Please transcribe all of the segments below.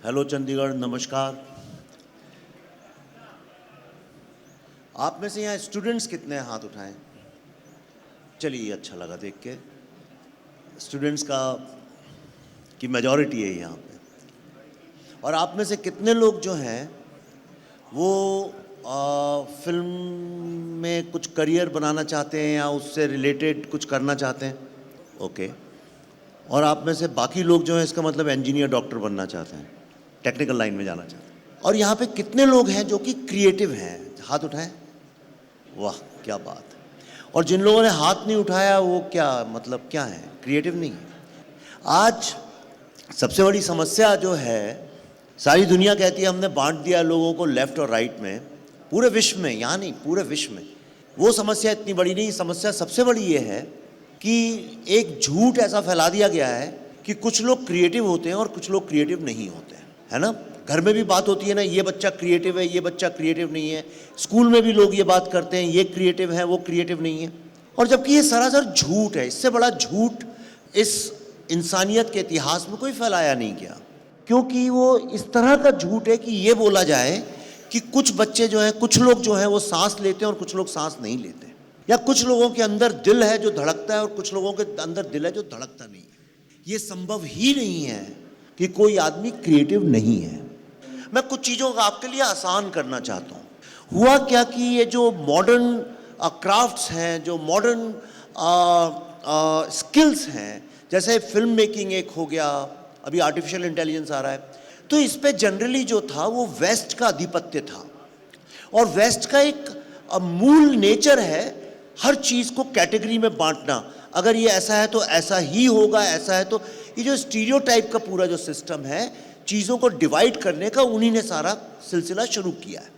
Hello Chandigarh, नमस्कार। आप में से यहाँ स्टूडेंट्स कितने हैं? हाथ उठाएं। चलिए, अच्छा लगा देख के। स्टूडेंट्स की मेजॉरिटी है यहाँ पे। और आप में से कितने लोग जो हैं वो फिल्म में कुछ करियर बनाना चाहते हैं या उससे रिलेटेड कुछ करना चाहते हैं? ओके। और आप में से बाकी लोग जो हैं, इसका मतलब इंजीनियर, डॉक्टर बनना चाहते हैं, टेक्निकल लाइन में जाना चाहते हैं। और यहाँ पे कितने लोग हैं जो कि क्रिएटिव हैं? हाथ उठाएं। वाह, क्या बात है। और जिन लोगों ने हाथ नहीं उठाया वो क्या मतलब क्या है? क्रिएटिव नहीं है। आज सबसे बड़ी समस्या जो है, सारी दुनिया कहती है हमने बांट दिया लोगों को लेफ्ट और राइट में, पूरे विश्व में, यहाँ नहीं पूरे विश्व में। वो समस्या इतनी बड़ी नहीं। समस्या सबसे बड़ी ये है कि एक झूठ ऐसा फैला दिया गया है कि कुछ लोग क्रिएटिव होते हैं और कुछ लोग क्रिएटिव नहीं होते हैं, है ना। घर में भी बात होती है ना, ये बच्चा क्रिएटिव है, ये बच्चा क्रिएटिव नहीं है। स्कूल में भी लोग ये बात करते हैं, ये क्रिएटिव है, वो क्रिएटिव नहीं है। और जबकि ये सरासर झूठ है। इससे बड़ा झूठ इस इंसानियत के इतिहास में कोई फैलाया नहीं गया, क्योंकि वो इस तरह का झूठ है कि ये बोला जाए कि कुछ बच्चे जो हैं, कुछ लोग जो हैं वो सांस लेते हैं और कुछ लोग सांस नहीं लेते, या कुछ लोगों के अंदर दिल है जो धड़कता है और कुछ लोगों के अंदर दिल है जो धड़कता नहीं है। ये संभव ही नहीं है कि कोई आदमी क्रिएटिव नहीं है। मैं कुछ चीज़ों को आपके लिए आसान करना चाहता हूँ। हुआ क्या कि ये जो मॉडर्न क्राफ्ट्स हैं, जो मॉडर्न स्किल्स हैं, जैसे फिल्म मेकिंग एक हो गया, अभी आर्टिफिशियल इंटेलिजेंस आ रहा है, तो इस पे जनरली जो था वो वेस्ट का आधिपत्य था। और वेस्ट का एक मूल नेचर है हर चीज़ को कैटेगरी में बांटना। अगर ये ऐसा है तो ऐसा ही होगा, ऐसा है तो ये जो स्टीरियोटाइप का पूरा जो सिस्टम है, चीज़ों को डिवाइड करने का, उन्हीं ने सारा सिलसिला शुरू किया है।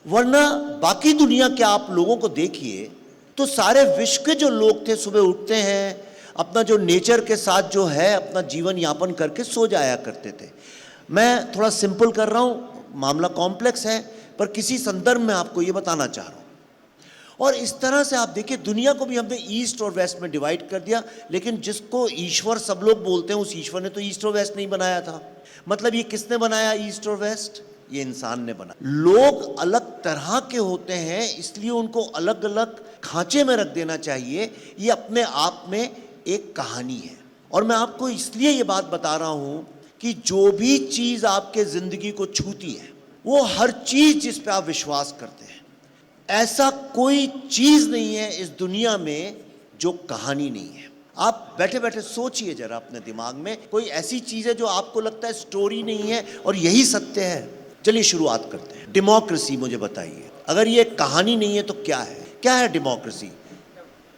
वरना बाकी दुनिया के आप लोगों को देखिए तो सारे विश्व के जो लोग थे, सुबह उठते हैं, अपना जो नेचर के साथ जो है अपना जीवन यापन करके सो जाया करते थे। मैं थोड़ा सिंपल कर रहा हूँ, मामला कॉम्प्लेक्स है, पर किसी संदर्भ में आपको ये बताना चाह रहा हूँ। और इस तरह से आप देखिए, दुनिया को भी हमने ईस्ट और वेस्ट में डिवाइड कर दिया, लेकिन जिसको ईश्वर सब लोग बोलते हैं, उस ईश्वर ने तो ईस्ट और वेस्ट नहीं बनाया था। मतलब ये किसने बनाया ईस्ट और वेस्ट? ये इंसान ने बनाया। लोग अलग तरह के होते हैं, इसलिए उनको अलग अलग खांचे में रख देना चाहिए। ये अपने आप में एक कहानी है। और मैं आपको इसलिए ये बात बता रहा हूं कि जो भी चीज़ आपके ज़िंदगी को छूती है, वो हर चीज़ जिस पे आप विश्वास करते हैं, ऐसा कोई चीज़ नहीं है इस दुनिया में जो कहानी नहीं है। आप बैठे बैठे सोचिए जरा अपने दिमाग में, कोई ऐसी चीज़ है जो आपको लगता है स्टोरी नहीं है और यही सत्य है? चलिए शुरुआत करते हैं। डेमोक्रेसी, मुझे बताइए, अगर ये कहानी नहीं है तो क्या है? क्या है डेमोक्रेसी?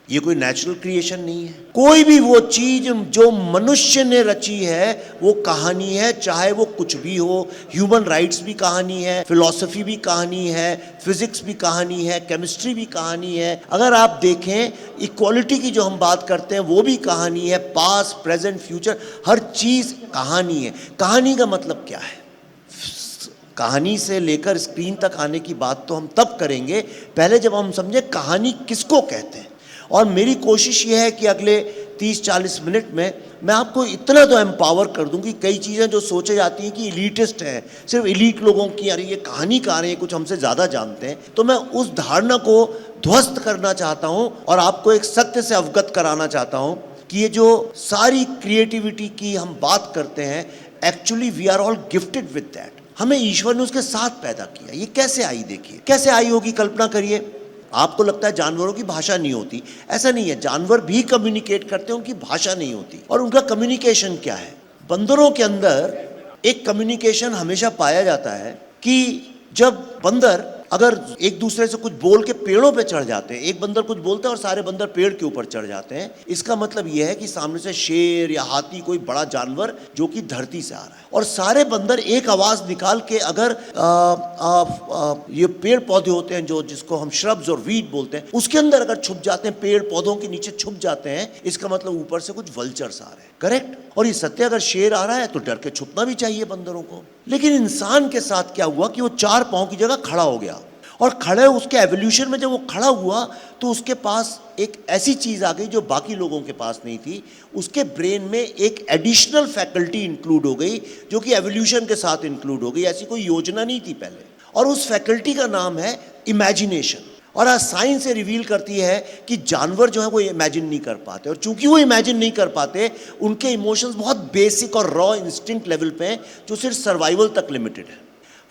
ये कोई नेचुरल क्रिएशन नहीं है। कोई भी वो चीज जो मनुष्य ने रची है वो कहानी है, चाहे वो कुछ भी हो। ह्यूमन राइट्स भी कहानी है, फिलॉसफी भी कहानी है, फिजिक्स भी कहानी है, केमिस्ट्री भी कहानी है। अगर आप देखें, इक्वालिटी की जो हम बात करते हैं वो भी कहानी है। पास्ट, प्रेजेंट, फ्यूचर, हर चीज कहानी है। कहानी का मतलब क्या है? कहानी से लेकर स्क्रीन तक आने की बात तो हम तब करेंगे पहले जब हम समझे कहानी किसको कहते हैं। और मेरी कोशिश ये है कि अगले 30-40 मिनट में मैं आपको इतना तो एम्पावर कर दूं कि कई चीज़ें जो सोचे जाती हैं कि इलीटिस्ट हैं, सिर्फ इलीट लोगों की, अरे ये कहानीकार हैं, कुछ हमसे ज़्यादा जानते हैं, तो मैं उस धारणा को ध्वस्त करना चाहता हूं और आपको एक सत्य से अवगत कराना चाहता हूं कि ये जो सारी क्रिएटिविटी की हम बात करते हैं, actually we are all gifted with that. हमें ईश्वर ने उसके साथ पैदा किया। ये कैसे आई? देखिए कैसे आई होगी, कल्पना करिए। आपको लगता है जानवरों की भाषा नहीं होती, ऐसा नहीं है। जानवर भी कम्युनिकेट करते हैं, उनकी भाषा नहीं होती। और उनका कम्युनिकेशन क्या है? बंदरों के अंदर एक कम्युनिकेशन हमेशा पाया जाता है कि जब बंदर अगर एक दूसरे से कुछ बोल के पेड़ों पे चढ़ जाते हैं, एक बंदर कुछ बोलता है और सारे बंदर पेड़ के ऊपर चढ़ जाते हैं, इसका मतलब यह है कि सामने से शेर या हाथी, कोई बड़ा जानवर जो कि धरती से आ रहा है, और सारे बंदर एक आवाज निकाल के अगर ये पेड़ पौधे होते हैं जो जिसको हम श्रब्स और वीड बोलते हैं, उसके अंदर अगर छुप जाते हैं, पेड़ पौधों के नीचे छुप जाते हैं, इसका मतलब ऊपर से कुछ वल्चर्स आ रहे हैं। करेक्ट? और ये सत्य, अगर शेर आ रहा है तो डर के छुपना भी चाहिए बंदरों को। लेकिन इंसान के साथ क्या हुआ कि वो 4 पांव की जगह खड़ा हो गया और खड़े उसके एवोल्यूशन में जब वो खड़ा हुआ तो उसके पास एक ऐसी चीज़ आ गई जो बाकी लोगों के पास नहीं थी। उसके ब्रेन में एक एडिशनल फैकल्टी इंक्लूड हो गई जो कि एवोल्यूशन के साथ इंक्लूड हो गई। ऐसी कोई योजना नहीं थी पहले, और उस फैकल्टी का नाम है इमेजिनेशन। और आज साइंस ये रिवील करती है कि जानवर जो है वो इमेजिन नहीं कर पाते, और चूंकि वो इमेजिन नहीं कर पाते उनके इमोशंस बहुत बेसिक और रॉ इंस्टिंक्ट लेवल पे हैं जो सिर्फ सर्वाइवल तक लिमिटेड है।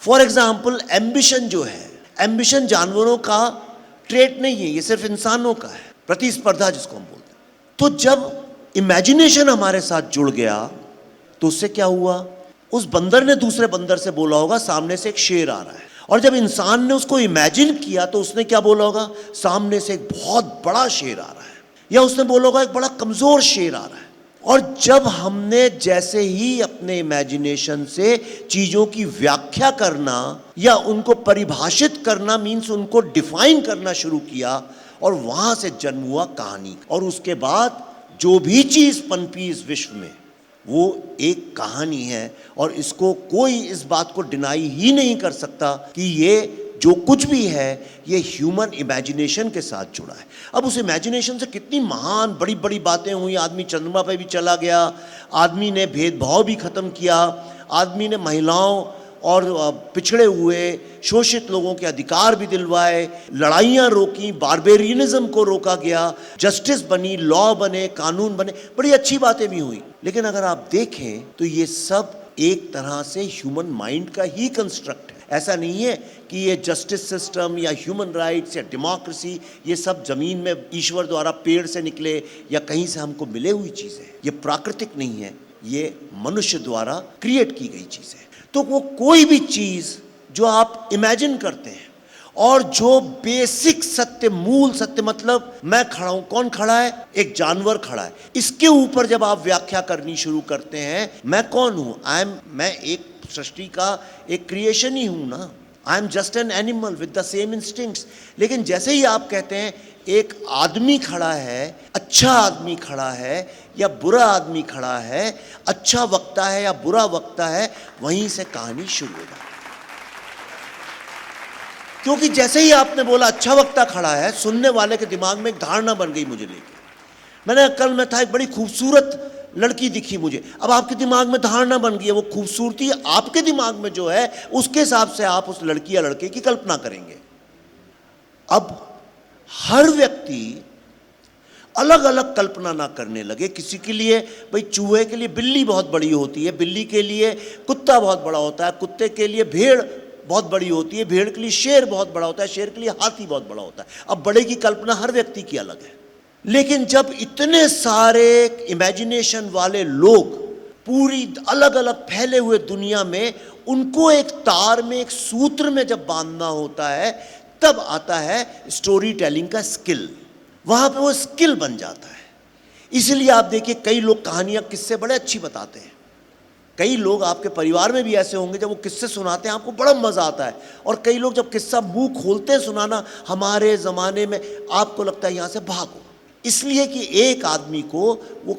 फॉर एग्जाम्पल एम्बिशन जो है, एम्बिशन जानवरों का ट्रेट नहीं है, ये सिर्फ इंसानों का है, प्रतिस्पर्धा जिसको हम बोलते हैं। तो जब इमेजिनेशन हमारे साथ जुड़ गया तो उससे क्या हुआ, उस बंदर ने दूसरे बंदर से बोला होगा सामने से एक शेर आ रहा है, और जब इंसान ने उसको इमेजिन किया तो उसने क्या बोला होगा, सामने से एक बहुत बड़ा शेर आ रहा है, या उसने बोला होगा एक बड़ा कमजोर शेर आ रहा है। और जब हमने जैसे ही अपने इमेजिनेशन से चीजों की व्याख्या करना या उनको परिभाषित करना, मीन्स उनको डिफाइन करना शुरू किया, और वहां से जन्म हुआ कहानी। और उसके बाद जो भी चीज पनपी इस विश्व में वो एक कहानी है, और इसको कोई इस बात को डिनाई ही नहीं कर सकता कि ये जो कुछ भी है ये ह्यूमन इमेजिनेशन के साथ जुड़ा है। अब उस इमेजिनेशन से कितनी महान बड़ी बड़ी बातें हुई। आदमी चंद्रमा पे भी चला गया, आदमी ने भेदभाव भी खत्म किया, आदमी ने महिलाओं और पिछड़े हुए शोषित लोगों के अधिकार भी दिलवाए, लड़ाइयाँ रोकी, बारबेरियनिज्म को रोका गया, जस्टिस बनी, लॉ बने, कानून बने, बड़ी अच्छी बातें भी हुई। लेकिन अगर आप देखें तो ये सब एक तरह से ह्यूमन माइंड का ही कंस्ट्रक्ट है। ऐसा नहीं है कि ये जस्टिस सिस्टम या ह्यूमन राइट्स या डेमोक्रेसी ये सब जमीन में ईश्वर द्वारा पेड़ से निकले या कहीं से हमको मिले हुई चीज़ें, ये प्राकृतिक नहीं है, ये मनुष्य द्वारा क्रिएट की गई चीज़ है। तो वो कोई भी चीज़ जो आप इमेजिन करते हैं और जो बेसिक सत्य, मूल सत्य, मतलब मैं खड़ा हूं, कौन खड़ा है, एक जानवर खड़ा है, इसके ऊपर जब आप व्याख्या करनी शुरू करते हैं, मैं कौन हूं, मैं एक सृष्टि का एक क्रिएशन ही हूं ना, I am just an animal with the same instincts. लेकिन जैसे ही आप कहते हैं एक आदमी खड़ा है, अच्छा आदमी खड़ा है या बुरा आदमी खड़ा है, अच्छा वक्ता है या बुरा वक्ता है, वहीं से कहानी शुरू हो जाती है। क्योंकि जैसे ही आपने बोला अच्छा वक्ता खड़ा है, सुनने वाले के दिमाग में एक धारणा बन गई मुझे लेके। मैंने कल में था, एक बड़ी खूबसूरत लड़की दिखी मुझे, अब आपके दिमाग में धारणा बन गई है, वो खूबसूरती आपके दिमाग में जो है उसके हिसाब से आप उस लड़की या लड़के की कल्पना करेंगे। अब हर व्यक्ति अलग अलग कल्पना ना करने लगे। किसी के लिए भाई चूहे के लिए बिल्ली बहुत बड़ी होती है, बिल्ली के लिए कुत्ता बहुत बड़ा होता है, कुत्ते के लिए भेड़ बहुत बड़ी होती है, भेड़ के लिए शेर बहुत बड़ा होता है, शेर के लिए हाथी बहुत बड़ा होता है। अब बड़े की कल्पना हर व्यक्ति की अलग है। लेकिन जब इतने सारे इमेजिनेशन वाले लोग पूरी अलग अलग फैले हुए दुनिया में, उनको एक तार में, एक सूत्र में जब बांधना होता है, तब आता है स्टोरी टेलिंग का स्किल। वहां पे वो स्किल बन जाता है। इसलिए आप देखिए कई लोग कहानियां, किस्से बड़े अच्छी बताते हैं। कई लोग आपके परिवार में भी ऐसे होंगे, जब वो किस्से सुनाते हैं आपको बड़ा मजा आता है, और कई लोग जब किस्सा मुंह खोलते हैं सुनाना, हमारे ज़माने में आपको लगता है यहाँ से भागो। इसलिए कि एक आदमी को वो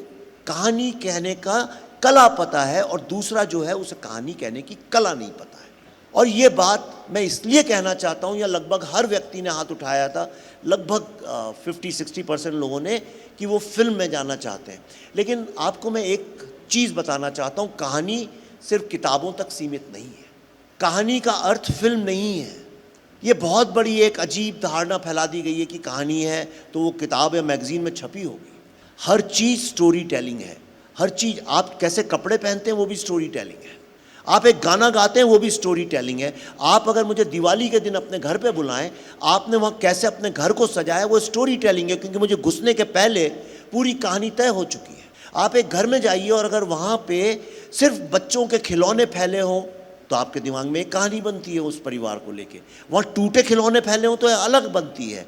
कहानी कहने का कला पता है और दूसरा जो है उसे कहानी कहने की कला नहीं पता है। और ये बात मैं इसलिए कहना चाहता हूँ, या लगभग हर व्यक्ति ने हाथ उठाया था, लगभग 50-60% लोगों ने, कि वो फिल्म में जाना चाहते हैं। लेकिन आपको मैं एक चीज़ बताना चाहता हूँ, कहानी सिर्फ किताबों तक सीमित नहीं है। कहानी का अर्थ फिल्म नहीं है। ये बहुत बड़ी एक अजीब धारणा फैला दी गई है कि कहानी है तो वो किताब या मैगजीन में छपी होगी। हर चीज़ स्टोरी टेलिंग है। हर चीज़, आप कैसे कपड़े पहनते हैं वो भी स्टोरी टेलिंग है, आप एक गाना गाते हैं वो भी स्टोरी टेलिंग है। आप अगर मुझे दिवाली के दिन अपने घर पे बुलाएं, आपने वहाँ कैसे अपने घर को सजाया, वो स्टोरी टेलिंग है, क्योंकि मुझे घुसने के पहले पूरी कहानी तय हो चुकी है। आप एक घर में जाइए और अगर वहाँ पे सिर्फ बच्चों के खिलौने फैले हों तो आपके दिमाग में एक कहानी बनती है उस परिवार को लेके। वहाँ टूटे खिलौने फैले हों तो अलग बनती है,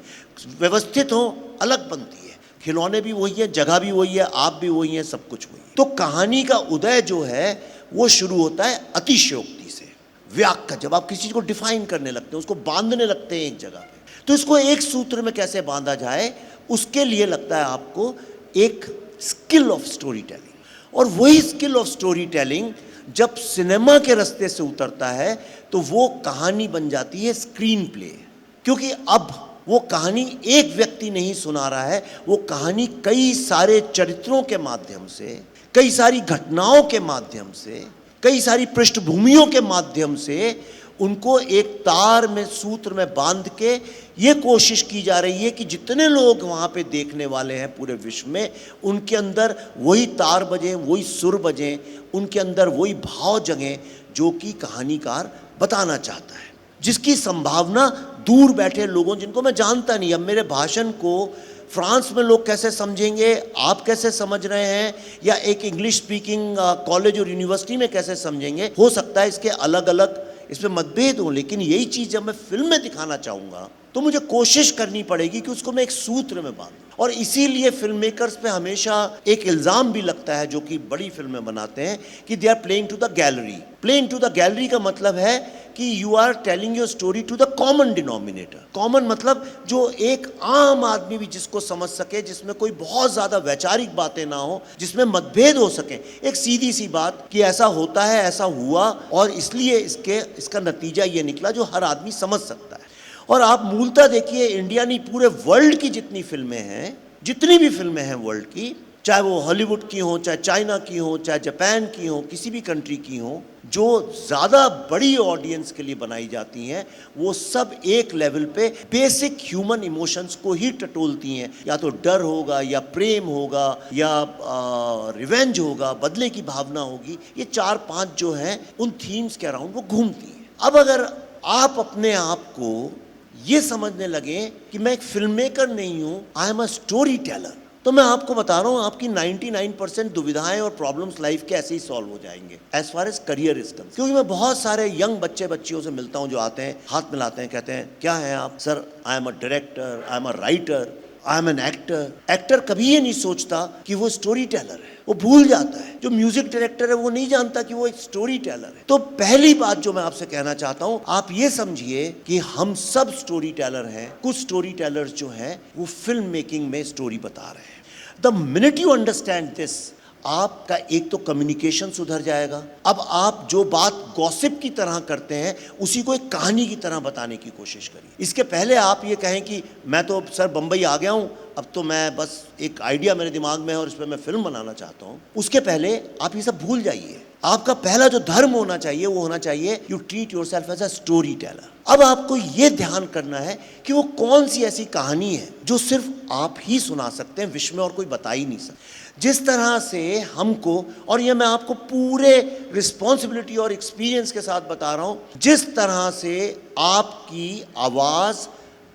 व्यवस्थित हो अलग बनती है। खिलौने भी वही है, जगह भी वही है, आप भी वही हैं, सब कुछ वही है। तो कहानी का उदय जो है वो शुरू होता है अतिशयोक्ति से, व्याख्या। जब आप किसी चीज़ को डिफाइन करने लगते हैं, उसको बांधने लगते हैं एक जगह पे, तो इसको एक सूत्र में कैसे बांधा जाए, उसके लिए लगता है आपको एक स्किल ऑफ स्टोरी टेलिंग। और वही स्किल ऑफ स्टोरी टेलिंग जब सिनेमा के रास्ते से उतरता है तो वो कहानी बन जाती है स्क्रीन प्ले। क्योंकि अब वो कहानी एक व्यक्ति नहीं सुना रहा है, वो कहानी कई सारे चरित्रों के माध्यम से, कई सारी घटनाओं के माध्यम से, कई सारी पृष्ठभूमियों के माध्यम से उनको एक तार में, सूत्र में बांध के ये कोशिश की जा रही है कि जितने लोग वहाँ पे देखने वाले हैं पूरे विश्व में, उनके अंदर वही तार बजें, वही सुर बजें, उनके अंदर वही भाव जगें जो कि कहानीकार बताना चाहता है, जिसकी संभावना दूर बैठे लोगों, जिनको मैं जानता नहीं, अब मेरे भाषण को फ्रांस में लोग कैसे समझेंगे, आप कैसे समझ रहे हैं, या एक इंग्लिश स्पीकिंग कॉलेज और यूनिवर्सिटी में कैसे समझेंगे, हो सकता है इसके अलग अलग इसमें मतभेद हो, लेकिन यही चीज़ जब मैं फिल्म में दिखाना चाहूँगा तो मुझे कोशिश करनी पड़ेगी कि उसको मैं एक सूत्र में बांधूं। और इसीलिए फिल्म मेकर्स पे हमेशा एक इल्ज़ाम भी लगता है, जो कि बड़ी फिल्में बनाते हैं, कि they are playing to the gallery. Playing to the gallery का मतलब है कि you are telling your story to the common denominator. Common मतलब जो एक आम आदमी भी जिसको समझ सके, जिसमें कोई बहुत ज़्यादा वैचारिक बातें ना हो, जिसमें मतभेद हो सके, एक सीधी सी बात कि ऐसा होता है, ऐसा हुआ और इसलिए इसका नतीजा ये निकला, जो हर आदमी समझ सकता है। और आप मूलतः देखिए, इंडिया नहीं, पूरे वर्ल्ड की जितनी फिल्में हैं, जितनी भी फिल्में हैं वर्ल्ड की, चाहे वो हॉलीवुड की हो, चाहे चाइना की हो, चाहे जापान की हो, किसी भी कंट्री की हो, जो ज़्यादा बड़ी ऑडियंस के लिए बनाई जाती हैं, वो सब एक लेवल पे बेसिक ह्यूमन इमोशंस को ही टटोलती हैं। या तो डर होगा, या प्रेम होगा, या रिवेंज होगा, बदले की भावना होगी। ये 4-5 जो हैं उन थीम्स के अराउंड वो घूमती हैं। अब अगर आप अपने आप को ये समझने लगे कि मैं एक फिल्म मेकर नहीं हूँ, I am a story Taylor, तो मैं आपको बता रहा हूँ आपकी 99% दुविधाएं और प्रॉब्लम्स लाइफ के ऐसे ही सॉल्व हो जाएंगे as far as career is concerned. क्योंकि मैं बहुत सारे यंग बच्चियों से मिलता हूँ जो आते हैं, हाथ मिलाते हैं, कहते हैं क्या है आप? Sir, I am a director, I am a writer, I am an actor. Actor कभी ये नहीं सोचता कि वो स्टोरी टेलर है, वो भूल जाता है। जो म्यूजिक डायरेक्टर है वो नहीं जानता कि वो एक स्टोरी टेलर है। तो पहली बात जो मैं आपसे कहना चाहता हूं, आप ये समझिए कि हम सब स्टोरी टेलर हैं। कुछ स्टोरी टेलर्स जो हैं वो फिल्म मेकिंग में स्टोरी बता रहे हैं। The minute you understand this, आपका एक तो कम्युनिकेशन सुधर जाएगा। अब आप जो बात गॉसिप की तरह करते हैं, उसी को एक कहानी की तरह बताने की कोशिश करिए। इसके पहले आप ये कहें कि मैं तो सर बम्बई आ गया हूँ, अब तो मैं बस एक आइडिया मेरे दिमाग में है और इस पर मैं फिल्म बनाना चाहता हूँ, उसके पहले आप ये सब भूल जाइए। आपका पहला जो धर्म होना चाहिए वो होना चाहिए you treat yourself as a story teller. अब आपको ये ध्यान करना है कि वो कौन सी ऐसी कहानी है जो सिर्फ आप ही सुना सकते हैं, विश्व में और कोई बता ही नहीं सकता। जिस तरह से हमको, और ये मैं आपको पूरे रिस्पॉन्सिबिलिटी और एक्सपीरियंस के साथ बता रहा हूँ, जिस तरह से आपकी आवाज़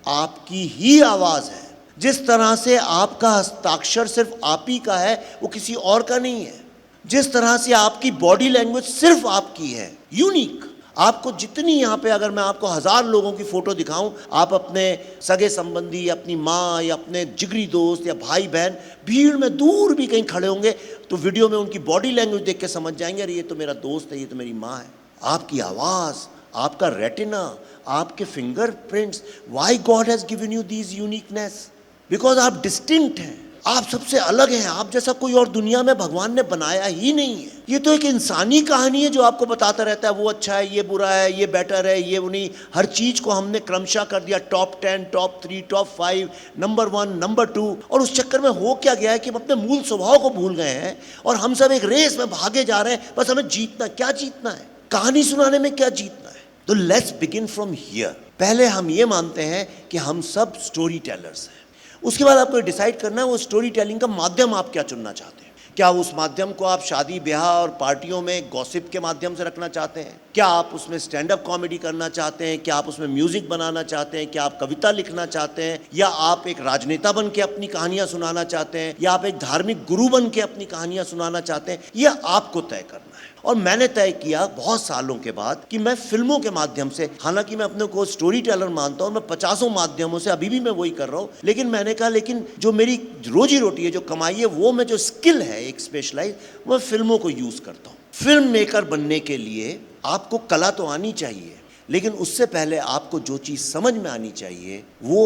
आपकी ही आवाज़ है, जिस तरह से आपका हस्ताक्षर सिर्फ आप ही का है, वो किसी और का नहीं है, जिस तरह से आपकी बॉडी लैंग्वेज सिर्फ आपकी है, यूनिक। आपको जितनी यहाँ पे, अगर मैं आपको 1000 लोगों की फ़ोटो दिखाऊं, आप अपने सगे संबंधी, अपनी माँ या अपने जिगरी दोस्त या भाई बहन भीड़ में दूर भी कहीं खड़े होंगे तो वीडियो में उनकी बॉडी लैंग्वेज देख के समझ जाएंगे, अरे ये तो मेरा दोस्त है, ये तो मेरी माँ है। आपकी आवाज़, आपका रेटिना, आपके fingerprints, why God has given you these uniqueness? Because आप डिस्टिंक्ट हैं, आप सबसे अलग हैं। आप जैसा कोई और दुनिया में भगवान ने बनाया ही नहीं है। ये तो एक इंसानी कहानी है जो आपको बताता रहता है वो अच्छा है, ये बुरा है, ये बेटर है, ये वो नहीं। हर चीज़ को हमने क्रमशः कर दिया, top 10, top 3, top 5, number 1, number 2। और उस चक्कर में हो क्या गया है कि हम अपने मूल स्वभाव को भूल गए हैं और हम सब एक रेस में भागे जा रहे हैं। बस हमें जीतना, क्या जीतना है? कहानी सुनाने में क्या जीतना है? तो लेट्स बिगिन फ्रॉम हियर। पहले हम ये मानते हैं कि हम सब स्टोरी टेलर्स हैं। उसके बाद आपको डिसाइड करना है वो स्टोरी टेलिंग का माध्यम आप क्या चुनना चाहते हैं। क्या उस माध्यम को आप शादी ब्याह और पार्टियों में गॉसिप के माध्यम से रखना चाहते हैं? क्या आप उसमें स्टैंड अप कॉमेडी करना चाहते हैं? क्या आप उसमें म्यूजिक बनाना चाहते हैं? क्या आप कविता लिखना चाहते हैं? या आप एक राजनेता बन के अपनी कहानियां सुनाना चाहते हैं? या आप एक धार्मिक गुरु बन के अपनी कहानियां सुनाना चाहते हैं? यह आपको तय करना है। और मैंने तय किया बहुत सालों के बाद कि मैं फिल्मों के माध्यम से, हालांकि मैं अपने को स्टोरी टेलर मानता हूँ, मैं 50 माध्यमों से अभी भी मैं वही कर रहा हूँ, लेकिन मैंने कहा लेकिन जो मेरी रोजी रोटी है, जो कमाई है, वो मैं जो स्किल है एक स्पेशलाइज, वो फिल्मों को यूज़ करता हूँ। फिल्म मेकर बनने के लिए आपको कला तो आनी चाहिए, लेकिन उससे पहले आपको जो चीज़ समझ में आनी चाहिए वो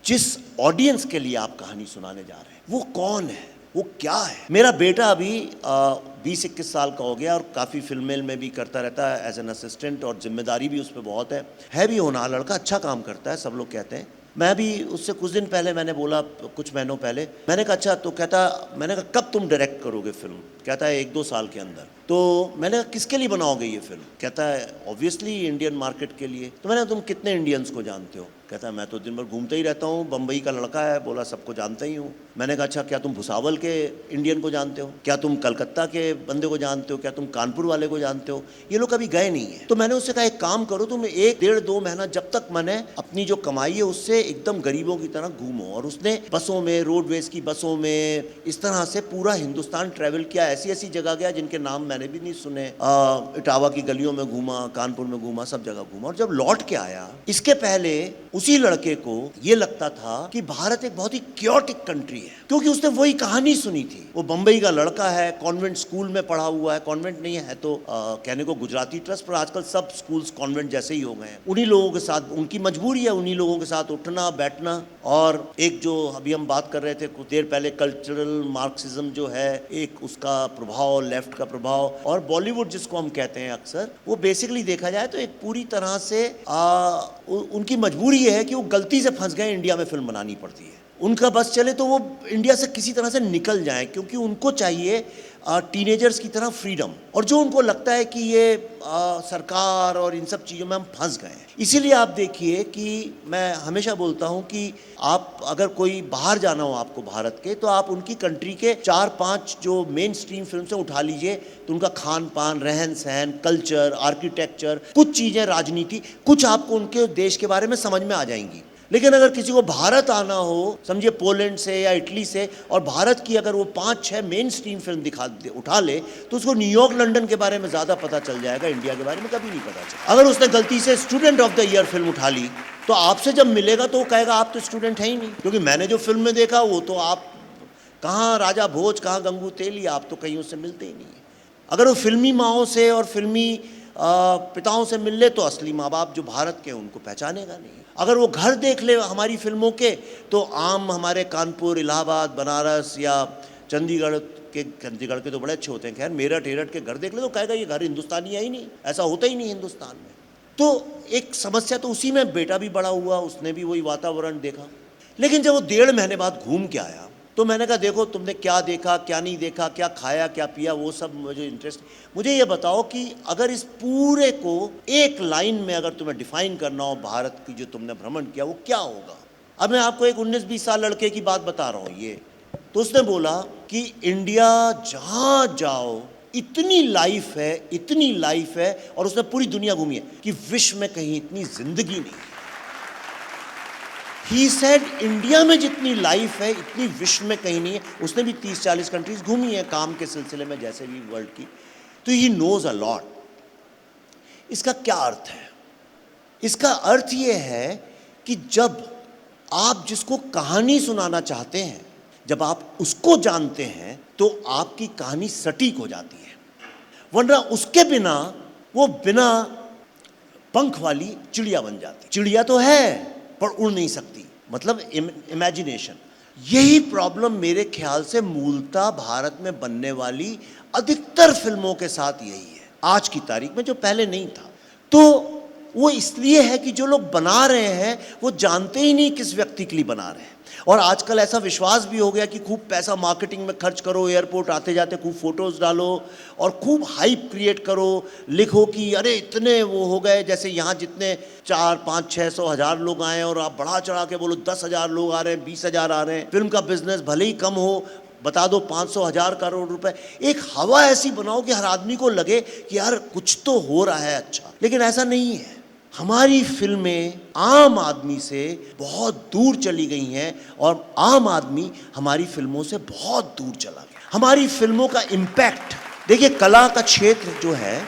जिस ऑडियंस के लिए आप कहानी सुनाने जा रहे हैं वो कौन है। वो क्या है। मेरा बेटा अभी 20-21 साल का हो गया और काफ़ी फिल्म में भी करता रहता है एज एन असिस्टेंट, और जिम्मेदारी भी उस पर बहुत है भी होनहार लड़का, अच्छा काम करता है, सब लोग कहते हैं। मैं भी उससे कुछ दिन पहले मैंने बोला, कुछ महीनों पहले मैंने कहा अच्छा, तो कहता, मैंने कहा कब तुम डायरेक्ट करोगे फिल्म, कहता है 1-2 साल के अंदर। तो मैंने कहा किसके लिए बनाओगे ये फिल्म, कहता है ऑब्वियसली इंडियन मार्केट के लिए। तो मैंने कहा तुम कितने इंडियंस को जानते हो, कहता है मैं तो दिन भर घूमते ही रहता हूँ, बम्बई का लड़का है, बोला सबको जानता ही हूँ। मैंने कहा अच्छा, क्या तुम भुसावल के इंडियन को जानते हो, क्या तुम कलकत्ता के बंदे को जानते हो, क्या तुम कानपुर वाले को जानते हो, ये लोग कभी गए नहीं है। तो मैंने उससे कहा एक काम करो, तुम 1-1.5-2 महीना जब तक मैंने अपनी जो कमाई है उससे एकदम गरीबों की तरह घूमो। और उसने बसों में, रोडवेज की बसों में, इस तरह से पूरा हिंदुस्तान ट्रैवल किया, ऐसी ऐसी जगह गया जिनके नाम मैंने भी नहीं सुने। इटावा की गलियों में घूमा, कानपुर में घूमा, सब जगह घूमा। और जब लौट के आया, इसके पहले उसी लड़के को ये लगता था कि भारत एक बहुत ही क्योटिक कंट्री है, क्योंकि उसने वही कहानी सुनी थी। वो बंबई का लड़का है, कॉन्वेंट स्कूल में पढ़ा हुआ है, कॉन्वेंट नहीं है तो कहने को गुजराती ट्रस्ट, पर आजकल सब स्कूल्स कॉन्वेंट जैसे ही हो गए हैं। उन्हीं लोगों के साथ, उनकी मजबूरी है उन्हीं लोगों के साथ उठना बैठना। और एक जो अभी हम बात कर रहे थे कुछ देर पहले, कल्चरल मार्क्सिज्म जो है, एक उसका प्रभाव, लेफ्ट का प्रभाव, और बॉलीवुड जिसको हम कहते हैं अक्सर, वो बेसिकली देखा जाए तो एक पूरी तरह से उनकी मजबूरी ये है कि वो गलती से फंस गए, इंडिया में फिल्म बनानी पड़ती है। उनका बस चले तो वो इंडिया से किसी तरह से निकल जाएं, क्योंकि उनको चाहिए टीनेजर्स की तरह फ्रीडम, और जो उनको लगता है कि ये सरकार और इन सब चीज़ों में हम फंस गए हैं। इसीलिए आप देखिए कि मैं हमेशा बोलता हूं कि आप अगर कोई बाहर जाना हो आपको भारत के, तो आप उनकी कंट्री के 4-5 जो मेन स्ट्रीम फिल्म से उठा लीजिए, तो उनका खान पान, रहन सहन, कल्चर, आर्किटेक्चर, कुछ चीज़ें, राजनीति, कुछ आपको उनके देश के बारे में समझ में आ जाएंगी। लेकिन अगर किसी को भारत आना हो, समझिए पोलैंड से या इटली से, और भारत की अगर वो 5-6 मेन स्ट्रीम फिल्म उठा ले, तो उसको न्यूयॉर्क, लंदन के बारे में ज़्यादा पता चल जाएगा, इंडिया के बारे में कभी नहीं पता चला। अगर उसने गलती से student of the year film उठा ली, तो आपसे जब मिलेगा तो वो कहेगा आप तो स्टूडेंट है ही नहीं, क्योंकि मैंने जो फिल्म में देखा वो तो आप कहाँ राजा भोज, कहाँ गंगू तेली, आप तो कहीं उससे मिलते ही नहीं है। अगर वो फिल्मी माँओं से और फिल्मी पिताओं से मिल ले, तो असली माँ बाप जो भारत के उनको पहचानेगा नहीं। अगर वो घर देख ले हमारी फिल्मों के, तो आम हमारे कानपुर, इलाहाबाद, बनारस या चंडीगढ़ के तो बड़े अच्छे होते हैं, खैर मेरठ एरठ के घर देख ले तो कहेगा ये घर हिंदुस्तानी है ही नहीं, ऐसा होता ही नहीं हिंदुस्तान में। तो एक समस्या तो उसी में, बेटा भी बड़ा हुआ, उसने भी वही वातावरण देखा। लेकिन जब वो 1.5 महीने बाद घूम के आया, तो मैंने कहा देखो तुमने क्या देखा, क्या नहीं देखा, क्या खाया, क्या पिया, वो सब मुझे इंटरेस्ट। मुझे ये बताओ कि अगर इस पूरे को एक लाइन में अगर तुम्हें डिफाइन करना हो, भारत की जो तुमने भ्रमण किया, वो क्या होगा। अब मैं आपको एक 19-20 साल लड़के की बात बता रहा हूँ ये, तो उसने बोला कि इंडिया जहाँ जाओ इतनी लाइफ है, इतनी लाइफ है, और उसने पूरी दुनिया घूमी है, कि विश्व में कहीं इतनी जिंदगी नहीं। He said इंडिया में जितनी लाइफ है इतनी विश्व में कहीं नहीं है। उसने भी 30-40 कंट्रीज घूमी है काम के सिलसिले में, जैसे भी वर्ल्ड की, तो ही नोज अ लॉट। इसका क्या अर्थ है? इसका अर्थ ये है कि जब आप जिसको कहानी सुनाना चाहते हैं, जब आप उसको जानते हैं, तो आपकी कहानी सटीक हो जाती है। वरना उसके बिना वो बिना पंख वाली चिड़िया बन जाती। चिड़िया तो है पर उड़ नहीं सकती, मतलब इमेजिनेशन। यही प्रॉब्लम मेरे ख्याल से मूलतः भारत में बनने वाली अधिकतर फिल्मों के साथ यही है आज की तारीख में, जो पहले नहीं था। तो वो इसलिए है कि जो लोग बना रहे हैं वो जानते ही नहीं किस व्यक्ति के लिए बना रहे हैं। और आजकल ऐसा विश्वास भी हो गया कि खूब पैसा मार्केटिंग में खर्च करो, एयरपोर्ट आते जाते खूब फोटोज डालो और खूब हाइप क्रिएट करो, लिखो कि अरे इतने वो हो गए, जैसे यहाँ जितने 400-500-600 लोग आए और आप बढ़ा चढ़ा के बोलो 10,000 लोग आ रहे हैं, 20,000 आ रहे हैं। फिल्म का बिजनेस भले ही कम हो, बता दो 500,000 करोड़ रुपए। एक हवा ऐसी बनाओ कि हर आदमी को लगे कि यार कुछ तो हो रहा है अच्छा। लेकिन ऐसा नहीं है। हमारी फिल्में आम आदमी से बहुत दूर चली गई हैं, और आम आदमी हमारी फिल्मों से बहुत दूर चला गया। हमारी फिल्मों का इम्पैक्ट देखिए, कला का क्षेत्र जो है,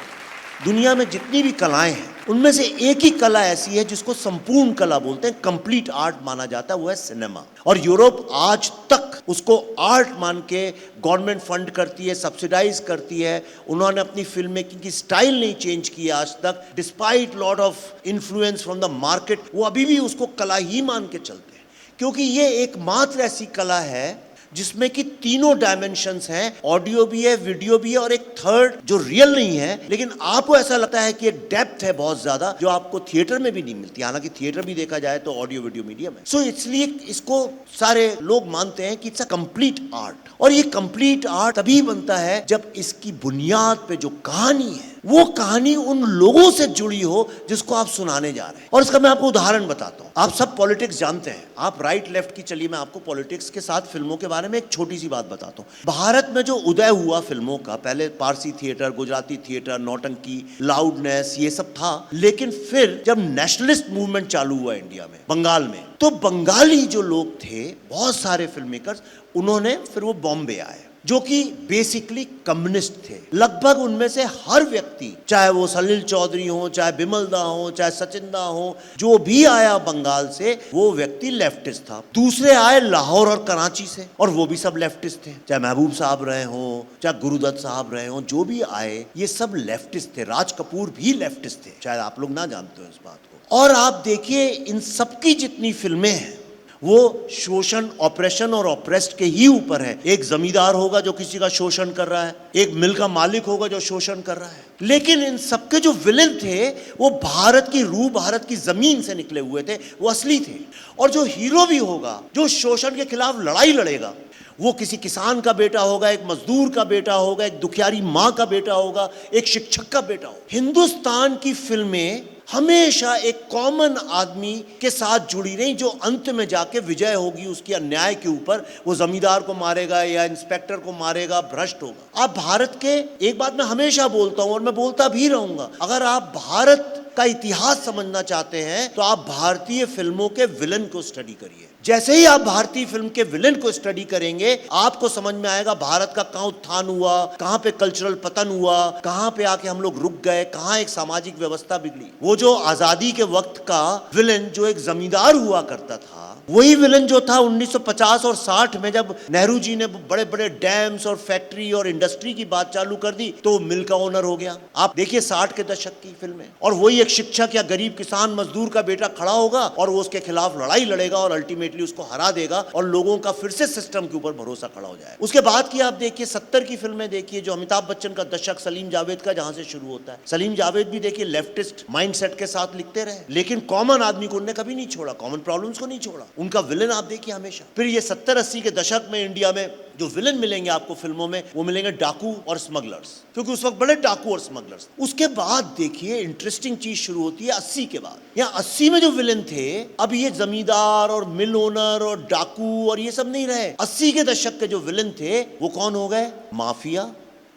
दुनिया में जितनी भी कलाएं हैं उनमें से एक ही कला ऐसी है जिसको संपूर्ण कला बोलते हैं, कंप्लीट आर्ट माना जाता है, वो है सिनेमा। और यूरोप आज तक उसको आर्ट मान के गवर्नमेंट फंड करती है, सब्सिडाइज करती है। उन्होंने अपनी फिल्म मेकिंग की स्टाइल नहीं चेंज की आज तक, despite lot of influence from the market. वो अभी भी उसको कला ही मान के चलते हैं, क्योंकि ये एकमात्र ऐसी कला है जिसमें कि तीनों डायमेंशंस हैं, ऑडियो भी है, वीडियो भी है और एक थर्ड जो रियल नहीं है, लेकिन आपको ऐसा लगता है कि एक डेप्थ है बहुत ज्यादा जो आपको थिएटर में भी नहीं मिलती। हालांकि थिएटर भी देखा जाए तो ऑडियो वीडियो मीडियम है। सो इसलिए इसको सारे लोग मानते हैं कि इट्स अ कंप्लीट आर्ट। और ये कंप्लीट आर्ट तभी बनता है जब इसकी बुनियाद पे जो कहानी है वो कहानी उन लोगों से जुड़ी हो जिसको आप सुनाने जा रहे हैं। और इसका मैं आपको उदाहरण बताता हूं। आप सब पॉलिटिक्स जानते हैं, आप राइट लेफ्ट की, चलिए मैं आपको पॉलिटिक्स के साथ फिल्मों के बारे में एक छोटी सी बात बताता हूं। भारत में जो उदय हुआ फिल्मों का, पहले पारसी थिएटर, गुजराती थिएटर, नौटंकी, लाउडनेस, ये सब था। लेकिन फिर जब नेशनलिस्ट मूवमेंट चालू हुआ इंडिया में, बंगाल में, तो बंगाली जो लोग थे, बहुत सारे फिल्म मेकर्स, उन्होंने फिर वो बॉम्बे आए जो कि बेसिकली कम्युनिस्ट थे। लगभग उनमें से हर व्यक्ति, चाहे वो सलील चौधरी हो, चाहे बिमल दा हो, चाहे सचिन दा हो, जो भी आया बंगाल से वो व्यक्ति लेफ्टिस्ट था। दूसरे आए लाहौर और कराची से और वो भी सब लेफ्टिस्ट थे, चाहे महबूब साहब रहे हो, चाहे गुरुदत्त साहब रहे हो, जो भी आए ये सब लेफ्टिस्ट थे। राज कपूर भी लेफ्टिस्ट थे, शायद आप लोग ना जानते हो इस बात को। और आप देखिए इन सबकी जितनी फिल्में हैं वो शोषण, ऑपरेशन और ऑप्रेस्ड के ही ऊपर है। एक जमींदार होगा जो किसी का शोषण कर रहा है, एक मिल का मालिक होगा जो शोषण कर रहा है। लेकिन इन सबके जो विलेन थे वो भारत की रूह, भारत की जमीन से निकले हुए थे, वो असली थे। और जो हीरो भी होगा जो शोषण के खिलाफ लड़ाई लड़ेगा, वो किसी किसान का बेटा होगा, एक मजदूर का बेटा होगा, एक दुखियारी माँ का बेटा होगा, एक शिक्षक का बेटा होगा। हिंदुस्तान की फिल्में हमेशा एक कॉमन आदमी के साथ जुड़ी रही जो अंत में जाके विजय होगी उसकी अन्याय के ऊपर। वो जमींदार को मारेगा या इंस्पेक्टर को मारेगा, भ्रष्ट होगा। आप भारत के, एक बात मैं हमेशा बोलता हूं और मैं बोलता भी रहूंगा, अगर आप भारत का इतिहास समझना चाहते हैं तो आप भारतीय फिल्मों के विलन को स्टडी करिए। जैसे ही आप भारतीय फिल्म के विलेन को स्टडी करेंगे आपको समझ में आएगा भारत का कहां उत्थान हुआ, कहां पे कल्चरल पतन हुआ, कहां पे आके हम लोग रुक गए, कहां एक सामाजिक व्यवस्था बिगड़ी। वो जो आजादी के वक्त का विलेन जो एक जमींदार हुआ करता था, वही विलेन जो था 1950 और 60 में जब नेहरू जी ने बड़े बड़े डैम्स और फैक्ट्री और इंडस्ट्री की बात चालू कर दी तो मिल का ओनर हो गया। आप देखिए 60 के दशक की फिल्में, और वही एक शिक्षक या गरीब किसान मजदूर का बेटा खड़ा होगा और वो उसके खिलाफ लड़ाई लड़ेगा और अल्टीमेटली उसको हरा देगा और लोगों का फिर से सिस्टम के ऊपर भरोसा खड़ा हो जाएगा। उसके बाद की आप देखिए 70 की फिल्में देखिए, जो अमिताभ बच्चन का दशक, सलीम जावेद का जहां से शुरू होता है। सलीम जावेद भी देखिए लेफ्टिस्ट माइंडसेट के साथ लिखते रहे, लेकिन कॉमन आदमी को उन्होंने कभी नहीं छोड़ा, कॉमन प्रॉब्लम्स को नहीं छोड़ा। उनका विलेन आप देखिए हमेशा। फिर ये 70-80 के दशक में इंडिया में जो विलेन मिलेंगे आपको फिल्मों में, वो मिलेंगे डाकू और स्मगलर्स, क्योंकि उस वक्त बड़े डाकू और स्मगलर्स। उसके बाद देखिए इंटरेस्टिंग चीज शुरू होती है 80 के बाद। यहाँ 80 में जो विलेन थे, अब ये जमींदार और मिल ओनर और डाकू और ये सब नहीं रहे। 80 के दशक के जो विलेन थे वो कौन हो गए? माफिया,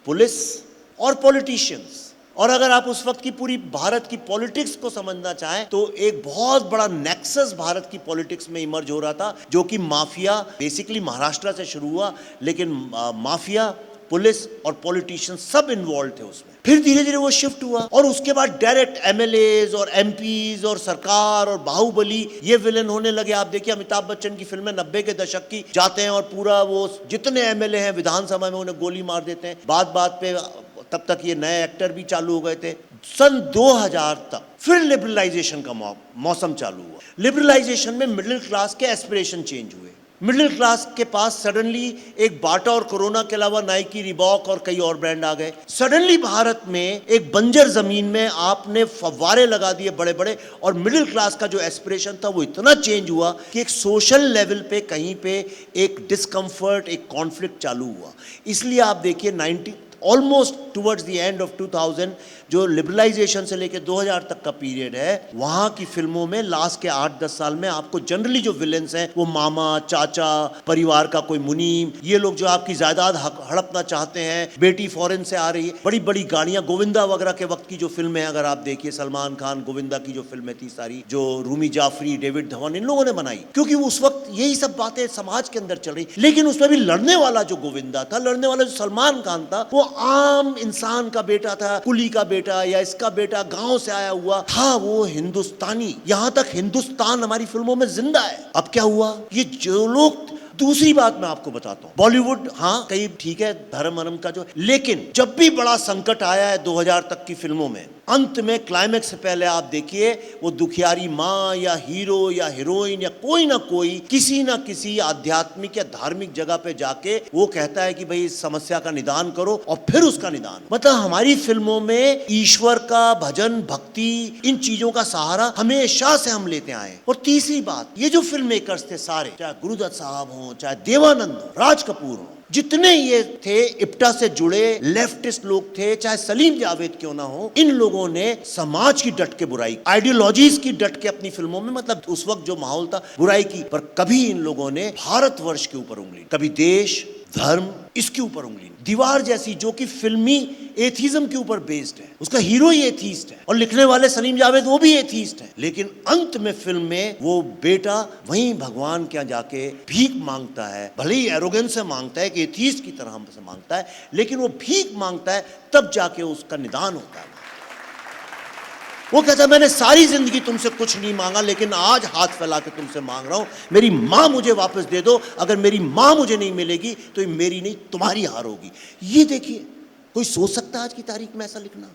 पुलिस और पॉलिटिशियंस। और अगर आप उस वक्त की पूरी भारत की पॉलिटिक्स को समझना चाहें तो एक बहुत बड़ा नेक्सस भारत की पॉलिटिक्स में इमर्ज हो रहा था, जो कि माफिया, बेसिकली महाराष्ट्र से शुरू हुआ, लेकिन माफिया, पुलिस और पॉलिटिशियन सब इन्वॉल्व थे उसमें। फिर धीरे धीरे वो शिफ्ट हुआ और उसके बाद डायरेक्ट एमएलएज और एमपीज और सरकार और बाहुबली ये विलेन होने लगे। आप देखिए अमिताभ बच्चन की फिल्में 90 के दशक की जाते हैं और पूरा वो जितने एमएलए हैं विधानसभा में उन्हें गोली मार देते हैं। बात बात पे तब तक ये नए एक्टर भी चालू हो गए थे। सन 2000 तक फिर लिबरलाइजेशन का मौसम चालू हुआ। लिबरलाइजेशन में मिडिल क्लास के एस्पिरेशन चेंज हुए। मिडिल क्लास के पास सडनली एक बाटा और कोरोना के अलावा नाइकी, रिबॉक और कई और ब्रांड आ गए। सडनली भारत में एक बंजर जमीन में आपने फव्वारे लगा दिए बड़े बड़े, और मिडिल क्लास का जो एस्पिरेशन था वो इतना चेंज हुआ कि एक सोशल लेवल पे कहीं पे एक डिस्कम्फर्ट, एक कॉन्फ्लिक्ट चालू हुआ। इसलिए आप देखिए almost towards the end of 2000 जो लिबरलाइजेशन से लेकर 2000 तक का पीरियड है, वहां की फिल्मों में लास्ट के 8-10 साल में आपको जनरली जो विलेंस हैं वो मामा, चाचा, परिवार का कोई मुनीम, ये लोग जो आपकी जायदाद हड़पना चाहते हैं, बेटी फॉरेन से आ रही है, बड़ी बड़ी गाड़ियां, गोविंदा वगैरह के वक्त की जो फिल्में हैं अगर आप देखिए, सलमान खान, गोविंदा की जो फिल्में थी सारी, जो रूमी जाफरी, डेविड धवन, इन लोगों ने बनाई, क्योंकि उस वक्त यही सब बातें समाज के अंदर चल रही। लेकिन उसमें भी लड़ने वाला जो गोविंदा था, लड़ने वाला जो सलमान खान था, वो आम इंसान का बेटा था, कुली का बेटा या इसका बेटा, गांव से आया हुआ था, वो हिंदुस्तानी। यहां तक हिंदुस्तान हमारी फिल्मों में जिंदा है। अब क्या हुआ, ये जो लोग दूसरी बात मैं आपको बताता हूं, बॉलीवुड हाँ कई ठीक है धर्म वरम का जो, लेकिन जब भी बड़ा संकट आया है 2000 तक की फिल्मों में, अंत में क्लाइमेक्स से पहले आप देखिए वो दुखियारी माँ या हीरो या हीरोइन या कोई ना कोई किसी ना किसी आध्यात्मिक या धार्मिक जगह पे जाके वो कहता है कि भाई इस समस्या का निदान करो, और फिर उसका निदान। मतलब हमारी फिल्मों में ईश्वर का भजन भक्ति इन चीजों का सहारा हमेशा से हम लेते आए। और तीसरी बात, ये जो फिल्म मेकर्स थे सारे, चाहे गुरुदत्त साहब हो, चाहे देवानंद हो, राज कपूर हो, जितने ये थे इप्टा से जुड़े लेफ्टिस्ट लोग थे, चाहे सलीम जावेद क्यों ना हो, इन लोगों ने समाज की डट के बुराई, आइडियोलॉजीज की डट के अपनी फिल्मों में, मतलब उस वक्त जो माहौल था बुराई की, पर कभी इन लोगों ने भारतवर्ष के ऊपर उंगली, कभी देश धर्म इसके ऊपर उंगली। दीवार जैसी जो कि फिल्मी एथीज्म के ऊपर बेस्ड है, उसका हीरो ही एथीस्ट है और लिखने वाले सलीम जावेद वो भी एथीस्ट है, लेकिन अंत में फिल्म में वो बेटा वहीं भगवान के यहाँ जाके भीख मांगता है, भले ही एरोगेंस से मांगता है कि एथीस्ट की तरह हमसे मांगता है, लेकिन वो भीख मांगता है, तब जाके उसका निदान होता है। वो कहता है मैंने सारी जिंदगी तुमसे कुछ नहीं मांगा, लेकिन आज हाथ फैला के तुमसे मांग रहा हूं, मेरी मां मुझे वापस दे दो, अगर मेरी मां मुझे नहीं मिलेगी तो ये मेरी नहीं तुम्हारी हार होगी। ये देखिए, कोई सोच सकता है आज की तारीख में ऐसा लिखना?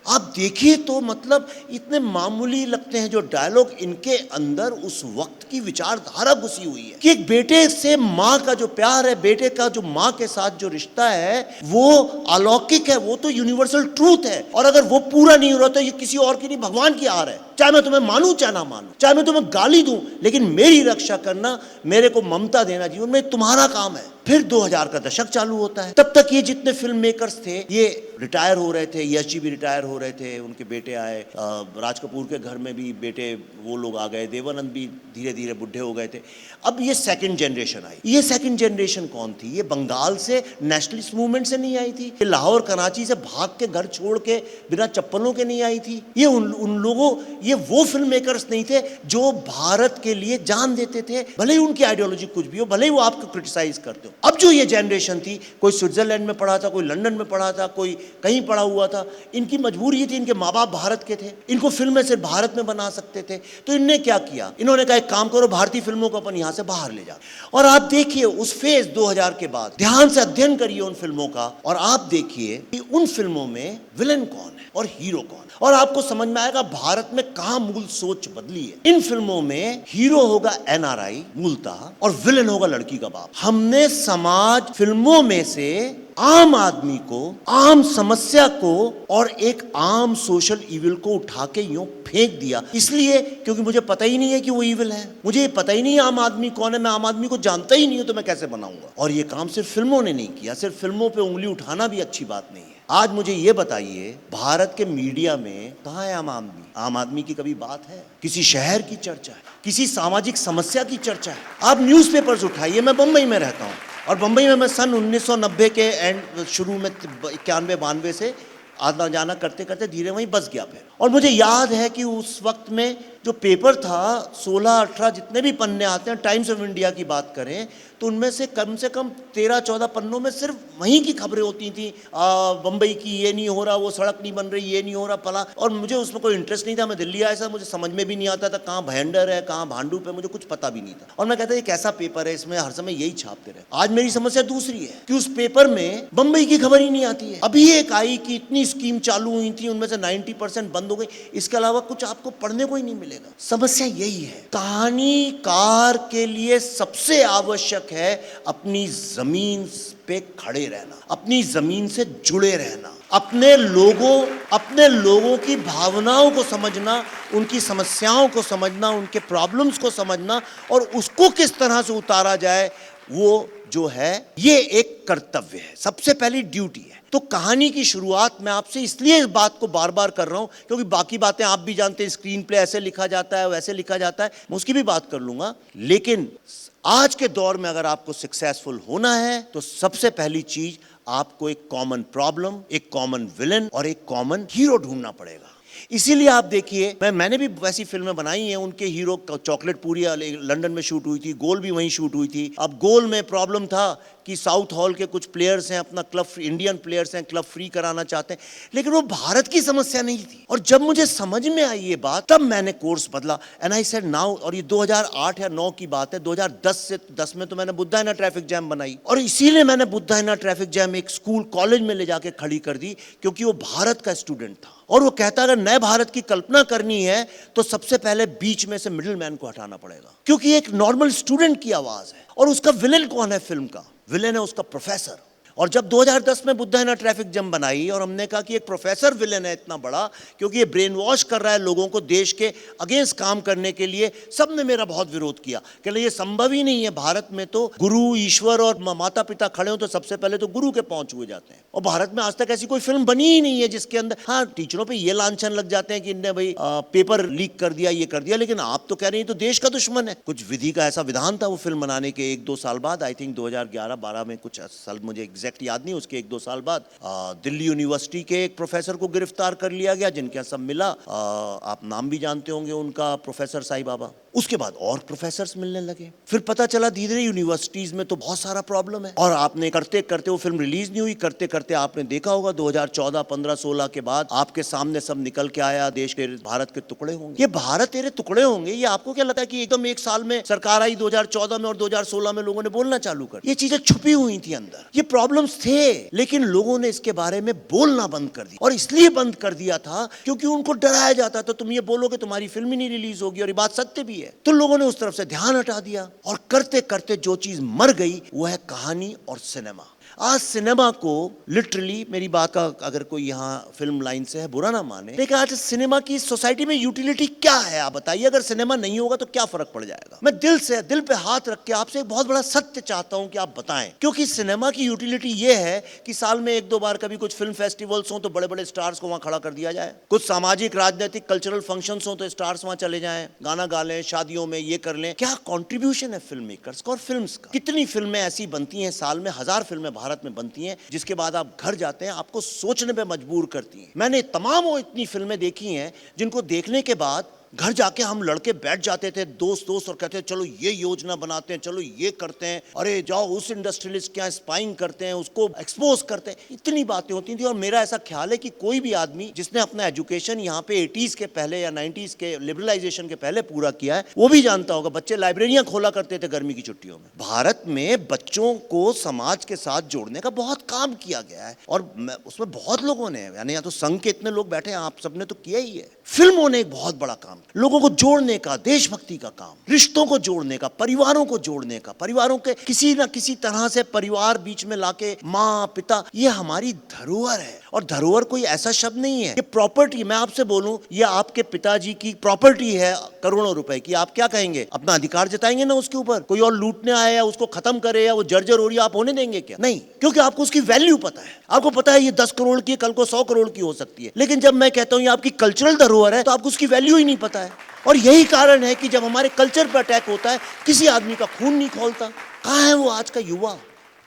आप देखिए तो मतलब इतने मामूली लगते हैं जो डायलॉग, इनके अंदर उस वक्त की विचारधारा घुसी हुई है कि एक बेटे से माँ का जो प्यार है, बेटे का जो माँ के साथ जो रिश्ता है वो अलौकिक है, वो तो यूनिवर्सल ट्रूथ है, और अगर वो पूरा नहीं हो रहा तो ये किसी और की नहीं भगवान की हार है। चाहे मैं तुम्हें मानूं चाहे ना मानूं, चाहे मैं तुम्हें गाली दूं, लेकिन मेरी रक्षा करना, मेरे को ममता देना जीवन में तुम्हारा काम है। फिर 2000 का दशक चालू होता है, तब तक ये जितने फिल्म मेकर्स थे ये रिटायर हो रहे थे, यश जी भी रिटायर हो रहे थे, उनके बेटे आए, राज कपूर के घर में भी बेटे वो लोग आ गए, देवानंद भी धीरे धीरे बुढ़े हो गए थे। अब ये सेकंड जनरेशन आई। ये सेकंड जनरेशन कौन थी? ये बंगाल से नेशनलिस्ट मूवमेंट से नहीं आई थी, ये लाहौर कराची से भाग के घर छोड़ के बिना चप्पलों के नहीं आई थी, ये उन लोगों, ये वो फिल्म मेकर्स नहीं थे जो भारत के लिए जान देते थे, भले ही उनकी आइडियोलॉजी कुछ भी हो, भले ही वो आपको क्रिटिसाइज करते हो। अब जो ये जनरेशन थी, कोई स्विट्जरलैंड में पढ़ा था, कोई लंदन में पढ़ा था, कोई कहीं पढ़ा हुआ था, इनकी मजबूरी ये थी, इनके माँ बाप भारत के थे, इनको फिल्में सिर्फ भारत में बना सकते थे, तो इनने क्या किया, इन्होंने कहा एक काम करो, भारतीय फिल्मों को अपन यहाँ से बाहर ले जा। और आप देखिए उस फेज 2000 के बाद ध्यान से अध्ययन करिए उन फिल्मों का, और आप देखिए कि उन फिल्मों में विलेन कौन है और हीरो कौन है, और आपको समझ में आएगा भारत में कहां मूल सोच बदली है। इन फिल्मों में हीरो होगा एनआरआई मूलतः, और विलेन होगा लड़की का बाप। हमने समाज फिल्मों में से आम आदमी को, आम समस्या को और एक आम सोशल इविल को उठा के यूं फेंक दिया, इसलिए क्योंकि मुझे पता ही नहीं है कि वो इविल है, मुझे पता ही नहीं है आम आदमी कौन है, मैं आम आदमी को जानता ही नहीं हूं, तो मैं कैसे बनाऊंगा। और ये काम सिर्फ फिल्मों ने नहीं किया, सिर्फ फिल्मों पे उंगली उठाना भी अच्छी बात नहीं है। आज मुझे ये बताइए, भारत के मीडिया में कहाँ है आम आदमी? आम आदमी की कभी बात है? किसी शहर की चर्चा है, किसी सामाजिक समस्या की चर्चा है? आप न्यूज़पेपर्स उठाइए, मैं बम्बई में रहता हूँ, और बम्बई में मैं सन 1990 के एंड शुरू में 91-92 से आना जाना करते करते धीरे वहीं बस गया फिर। और मुझे याद है कि उस वक्त में जो पेपर था 16-18 जितने भी पन्ने आते हैं, टाइम्स ऑफ इंडिया की बात करें तो उनमें से कम 13-14 पन्नों में सिर्फ वहीं की खबरें होती थी, बम्बई की ये नहीं हो रहा, वो सड़क नहीं बन रही, ये नहीं हो रहा फला। और मुझे उसमें कोई इंटरेस्ट नहीं था, मैं दिल्ली आया था, मुझे समझ में भी नहीं आता था कहाँ भयंडर है कहाँ भांडुप है, मुझे कुछ पता भी नहीं था। और मैं कहता ये कैसा पेपर है, इसमें हर समय यही छापते रहे। आज मेरी समस्या दूसरी है कि उस पेपर में बम्बई की खबर ही नहीं आती है। अभी एक आई कि इतनी स्कीम चालू हुई थी, उनमें से 90% बंद हो गई, इसके अलावा कुछ आपको पढ़ने को ही नहीं मिलेगा। समस्या यही है। कहानीकार के लिए सबसे आवश्यक है अपनी जमीन पे खड़े रहना, अपनी जमीन से जुड़े रहना, अपने लोगों की भावनाओं को समझना, उनकी समस्याओं को समझना, उनके प्रॉब्लम्स को समझना, और उसको किस तरह से उतारा जाए, वो जो है ये एक कर्तव्य है, सबसे पहली ड्यूटी है। तो कहानी की शुरुआत मैं आपसे इसलिए इस बात को बार बार कर रहा हूं क्योंकि बाकी बातें आप भी जानते हैं, स्क्रीन प्ले ऐसे लिखा जाता है, वैसे लिखा जाता है, मैं उसकी भी बात कर लूंगा। लेकिन आज के दौर में अगर आपको सक्सेसफुल होना है तो सबसे पहली चीज आपको एक कॉमन प्रॉब्लम, एक कॉमन विलन और एक कॉमन हीरो ढूंढना पड़ेगा। इसीलिए आप देखिए, मैंने भी वैसी फिल्में बनाई हैं, उनके हीरो चॉकलेट पूरी लंदन में शूट हुई थी, गोल भी वहीं शूट हुई थी। अब गोल में प्रॉब्लम था कि साउथ हॉल के कुछ प्लेयर्स हैं, अपना क्लब, इंडियन प्लेयर्स हैं, क्लब फ्री कराना चाहते हैं, लेकिन वो भारत की समस्या नहीं थी। और जब मुझे समझ में आई ये बात, तब मैंने कोर्स बदला एंड आई सेड नाउ, और ये 2008 या 9 की बात है, 2010 में तो मैंने बुद्धाइना ट्रैफिक जैम बनाई, और इसीलिए मैंने बुद्धाइना ट्रैफिक जैम एक स्कूल कॉलेज में ले जाके खड़ी कर दी, क्योंकि वो भारत का स्टूडेंट था और वो कहता अगर नए भारत की कल्पना करनी है तो सबसे पहले बीच में से मिडिल मैन को हटाना पड़ेगा, क्योंकि एक नॉर्मल स्टूडेंट की आवाज है। और उसका विलेन कौन है फिल्म का? विलेन है उसका प्रोफेसर। और जब 2010 में बुद्धाइना ट्रैफिक जैम बनाई और हमने कहा कि एक प्रोफेसर विलेन है इतना बड़ा, क्योंकि ये ब्रेन वॉश कर रहा है लोगों को देश के अगेंस्ट काम करने के लिए, सबने मेरा बहुत विरोध किया कि ये संभव ही नहीं है, भारत में तो गुरु, ईश्वर और माता पिता खड़े हो तो सबसे पहले तो गुरु के पहुंच हुए जाते हैं, और भारत में आज तक ऐसी कोई फिल्म बनी ही नहीं है जिसके अंदर, हाँ टीचरों पर ये लांछन लग जाते हैं कि इनने भाई पेपर लीक कर दिया, ये कर दिया, लेकिन आप तो कह रहे हैं तो देश का दुश्मन है। कुछ विधि का ऐसा विधान था वो फिल्म बनाने के 1-2 साल बाद, आई थिंक 2011-12 में, कुछ साल मुझे एग्जैक्ट याद नहीं, उसके 1-2 साल बाद दिल्ली यूनिवर्सिटी के एक प्रोफेसर को गिरफ्तार कर लिया गया, जिनके सब मिला, आप नाम भी जानते होंगे उनका, प्रोफेसर साईं बाबा। उसके बाद और प्रोफेसर्स मिलने लगे, फिर पता चला धीरे धीरे यूनिवर्सिटीज में तो बहुत सारा प्रॉब्लम है, और आपने करते करते, वो फिल्म रिलीज नहीं हुई, करते करते आपने देखा होगा 2014, 15, 16 के बाद आपके सामने सब निकल के आया, देश के, भारत के टुकड़े होंगे, ये भारत तेरे टुकड़े होंगे। ये आपको क्या लगता है कि एकदम एक साल में सरकार आई 2014 में और 2016 में लोगों ने बोलना चालू कर? ये चीजें छुपी हुई थी अंदर, ये प्रॉब्लम्स थे, लेकिन लोगों ने इसके बारे में बोलना बंद कर दिया। और इसलिए बंद कर दिया था क्योंकि उनको डराया जाता था, तुम ये बोलोगे तुम्हारी फिल्म ही नहीं रिलीज होगी, और ये बात सत्य भी है। तो लोगों ने उस तरफ से ध्यान हटा दिया, और करते करते जो चीज मर गई वो है कहानी और सिनेमा। आज सिनेमा को लिटरली, मेरी बात का अगर कोई यहाँ फिल्म लाइन से है बुरा ना माने, लेकिन आज सिनेमा की सोसाइटी में यूटिलिटी क्या है आप बताइए? अगर सिनेमा नहीं होगा तो क्या फर्क पड़ जाएगा? मैं दिल से, दिल पे हाथ रख के आपसे एक बहुत बड़ा सत्य चाहता हूं कि आप बताएं, क्योंकि सिनेमा की यूटिलिटी ये है कि साल में 1-2 बार कभी कुछ फिल्म फेस्टिवल्स हो तो बड़े बड़े स्टार्स को वहां खड़ा कर दिया जाए, कुछ सामाजिक राजनीतिक कल्चरल फंक्शंस हो तो स्टार्स वहां चले जाएं, गाना गा लें, शादियों में ये कर लें। क्या कॉन्ट्रीब्यूशन है फिल्म मेकर्स का और फिल्म्स का? कितनी फिल्में ऐसी बनती हैं साल में, 1000 फिल्में भारत में बनती हैं, जिसके बाद आप घर जाते हैं आपको सोचने पे मजबूर करती हैं। मैंने तमाम वो इतनी फिल्में देखी हैं जिनको देखने के बाद घर जाके हम लड़के बैठ जाते थे दोस्त और कहते हैं चलो ये योजना बनाते हैं, चलो ये करते हैं, अरे जाओ उस इंडस्ट्रियलिस्ट क्या स्पाइंग करते हैं, उसको एक्सपोज करते हैं, इतनी बातें होती थी। और मेरा ऐसा ख्याल है कि कोई भी आदमी जिसने अपना एजुकेशन यहाँ पे 80s के पहले या 90s के लिबरलाइजेशन के पहले पूरा किया है वो भी जानता होगा, बच्चे लाइब्रेरियां खोला करते थे गर्मी की छुट्टियों में। भारत में बच्चों को समाज के साथ जोड़ने का बहुत काम किया गया है, और उसमें बहुत लोगों ने, यानी या तो संघ के इतने लोग बैठे हैं, आप सबने तो किया ही है। फिल्मों ने एक बहुत बड़ा काम, लोगों को जोड़ने का, देशभक्ति का काम, रिश्तों को जोड़ने का, परिवारों को जोड़ने का, परिवारों के किसी ना किसी तरह से परिवार बीच में लाके, माँ पिता, ये हमारी धरोहर है। और धरोहर कोई ऐसा शब्द नहीं है, ये प्रॉपर्टी। मैं आपसे बोलूं ये आपके पिताजी की प्रॉपर्टी है करोड़ों रुपए की, आप क्या कहेंगे? अपना अधिकार जताएंगे ना उसके ऊपर? कोई और लूटने आया या उसको खत्म करे या वो जर्जर हो रही है, आप होने देंगे क्या? नहीं, क्योंकि आपको उसकी वैल्यू पता है। आपको पता है ये 10 करोड़ की, कल को 100 करोड़ की हो सकती है। लेकिन जब मैं कहता हूं ये आपकी कल्चरल धरोहर है तो आपको उसकी वैल्यू ही नहीं पता है। और यही कारण है कि जब हमारे कल्चर पर अटैक होता है किसी आदमी का खून नहीं खौलता। कहां है वो आज का युवा?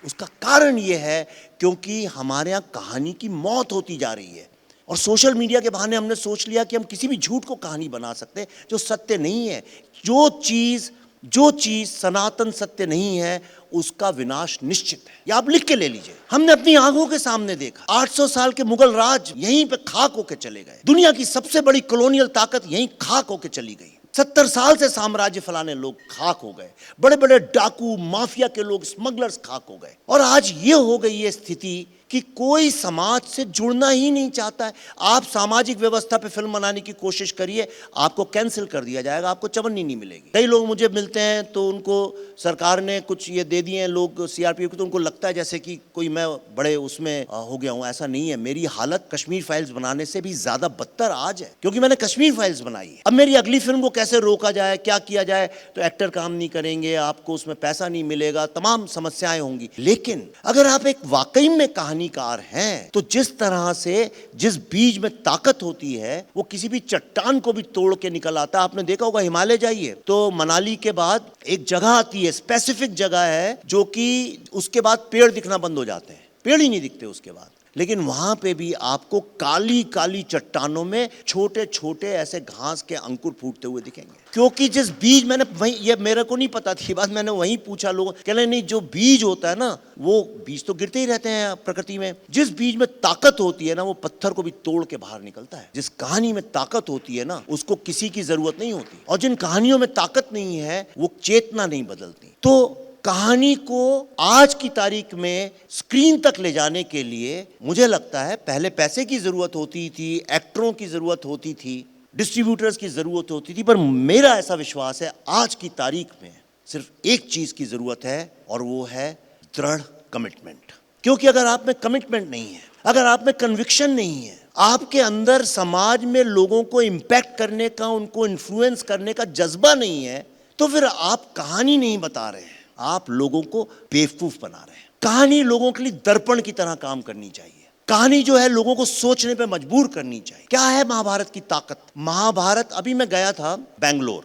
उसका कारण ये है क्योंकि हमारे यहाँ कहानी की मौत होती जा रही है, और सोशल मीडिया के बहाने हमने सोच लिया कि हम किसी भी झूठ को कहानी बना सकते हैं जो सत्य नहीं है। जो चीज सनातन सत्य नहीं है उसका विनाश निश्चित है। ये आप लिख के ले लीजिए। हमने अपनी आंखों के सामने देखा 800 साल के मुगल राज यहीं पे खाक होके चले गए। दुनिया की सबसे बड़ी कॉलोनियल ताकत यहीं खाक होके चली गई। 70 साल से साम्राज्य फैलाने लोग खाक हो गए, बड़े बड़े डाकू, माफिया के लोग, स्मगलर्स खाक हो गए। और आज ये हो गई है स्थिति कि कोई समाज से जुड़ना ही नहीं चाहता है। आप सामाजिक व्यवस्था पे फिल्म बनाने की कोशिश करिए, आपको कैंसिल कर दिया जाएगा, आपको चवन्नी नहीं मिलेगी। कई लोग मुझे मिलते हैं तो उनको सरकार ने कुछ ये दे दिए हैं लोग सीआरपीएफ को, तो उनको लगता है जैसे कि कोई मैं बड़े उसमें हो गया हूँ। ऐसा नहीं है। मेरी हालत कश्मीर फाइल्स बनाने से भी ज्यादा बदतर आज है, क्योंकि मैंने कश्मीर फाइल्स बनाई है। अब मेरी अगली फिल्म को कैसे रोका जाए, क्या किया जाए, तो एक्टर काम नहीं करेंगे, आपको उसमें पैसा नहीं मिलेगा, तमाम समस्याएं होंगी। लेकिन अगर आप एक वाकई में कहानीकार हैं तो जिस तरह से, जिस बीज में ताकत होती है वो किसी भी चट्टान को भी तोड़ के निकल आता है। आपने देखा होगा, हिमालय जाइए तो मनाली के बाद एक जगह आती है, स्पेसिफिक जगह है, जो कि उसके बाद पेड़ दिखना बंद हो जाते हैं, पेड़ ही नहीं दिखते उसके बाद। लेकिन वहां पे भी आपको काली काली चट्टानों में छोटे छोटे ऐसे घास के अंकुर फूटते हुए दिखेंगे। क्योंकि जिस बीज, मैंने वही, ये मेरे को नहीं पता थी बात, मैंने वहीं पूछा, लोगों कह रहे नहीं, जो बीज होता है ना, वो बीज तो गिरते ही रहते हैं प्रकृति में, जिस बीज में ताकत होती है ना, वो पत्थर को भी तोड़ के बाहर निकलता है। जिस कहानी में ताकत होती है ना, उसको किसी की जरूरत नहीं होती, और जिन कहानियों में ताकत नहीं है वो चेतना नहीं बदलती। तो कहानी को आज की तारीख में स्क्रीन तक ले जाने के लिए मुझे लगता है पहले पैसे की जरूरत होती थी, एक्टरों की जरूरत होती थी, डिस्ट्रीब्यूटर्स की जरूरत होती थी, पर मेरा ऐसा विश्वास है आज की तारीख में सिर्फ एक चीज की जरूरत है, और वो है दृढ़ कमिटमेंट। क्योंकि अगर आप में कमिटमेंट नहीं है, अगर आप में कन्विक्शन नहीं है, आपके अंदर समाज में लोगों को इंपैक्ट करने का, उनको इन्फ्लुएंस करने का जज्बा नहीं है, तो फिर आप कहानी नहीं बता रहे हैं, आप लोगों को बेवकूफ बना रहे हैं। कहानी लोगों के लिए दर्पण की तरह काम करनी चाहिए। कहानी जो है लोगों को सोचने पे मजबूर करनी चाहिए। क्या है महाभारत की ताकत? महाभारत, अभी मैं गया था बेंगलोर,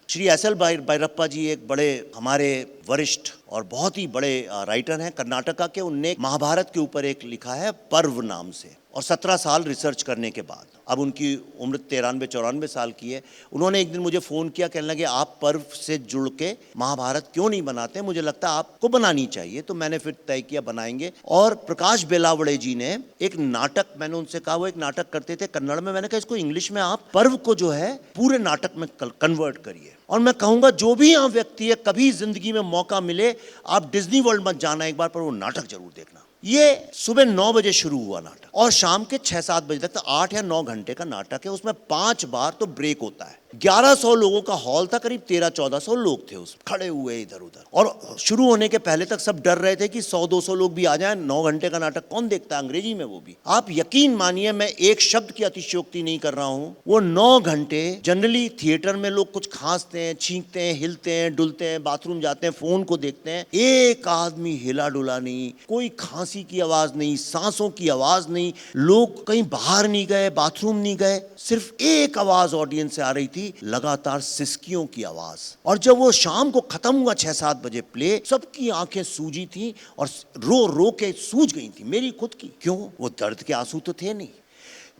श्री एस.एल. भैरप्पा जी एक बड़े हमारे वरिष्ठ और बहुत ही बड़े राइटर हैं कर्नाटका के, उनने महाभारत के ऊपर एक लिखा है पर्व नाम से, और 17 साल रिसर्च करने के बाद, अब उनकी उम्र 93-94 साल की है, उन्होंने एक दिन मुझे फ़ोन किया, कहने लगे आप पर्व से जुड़ के महाभारत क्यों नहीं बनाते, मुझे लगता है आपको बनानी चाहिए। तो मैंने फिर तय किया बनाएंगे, और प्रकाश बेलावड़े जी ने एक नाटक, मैंने उनसे कहा, वो एक नाटक करते थे कन्नड़ में, मैंने कहा इसको इंग्लिश में आप पर्व को जो है पूरे नाटक में कन्वर्ट करिए। और मैं कहूँगा जो भी यहाँ व्यक्ति है, कभी जिंदगी में मौका मिले आप डिज्नी वर्ल्ड मत जाना एक बार, पर वो नाटक जरूर देखना। ये सुबह 9 बजे शुरू हुआ नाटक, और शाम के 6-7 बजे तक, 8 या 9 घंटे का नाटक है। उसमें 5 बार तो ब्रेक होता है। 1100 लोगों का हॉल था, करीब 1300-1400 लोग थे उस खड़े हुए इधर उधर, और शुरू होने के पहले तक सब डर रहे थे कि 100-200 लोग भी आ जाएं, 9 घंटे का नाटक कौन देखता है, अंग्रेजी में वो भी। आप यकीन मानिए, मैं एक शब्द की अतिशयोक्ति नहीं कर रहा हूं, वो 9 घंटे जनरली थिएटर में लोग कुछ खांसते हैं, छींकते हैं, हिलते हैं, डुलते हैं, बाथरूम जाते हैं, फोन को देखते हैं, एक आदमी हिला डुला नहीं, कोई खांसी की आवाज नहीं, सांसों की आवाज नहीं, लोग कहीं बाहर नहीं गए, बाथरूम नहीं गए, सिर्फ एक आवाज ऑडियंस से आ रही थी, लगातार सिसकियों की आवाज। और जब वो शाम को खत्म हुआ 6-7 बजे प्ले, सबकी आंखें सूजी थी और रो रो के सूज गई थी, मेरी खुद की। क्यों? वो दर्द के आंसू तो थे नहीं।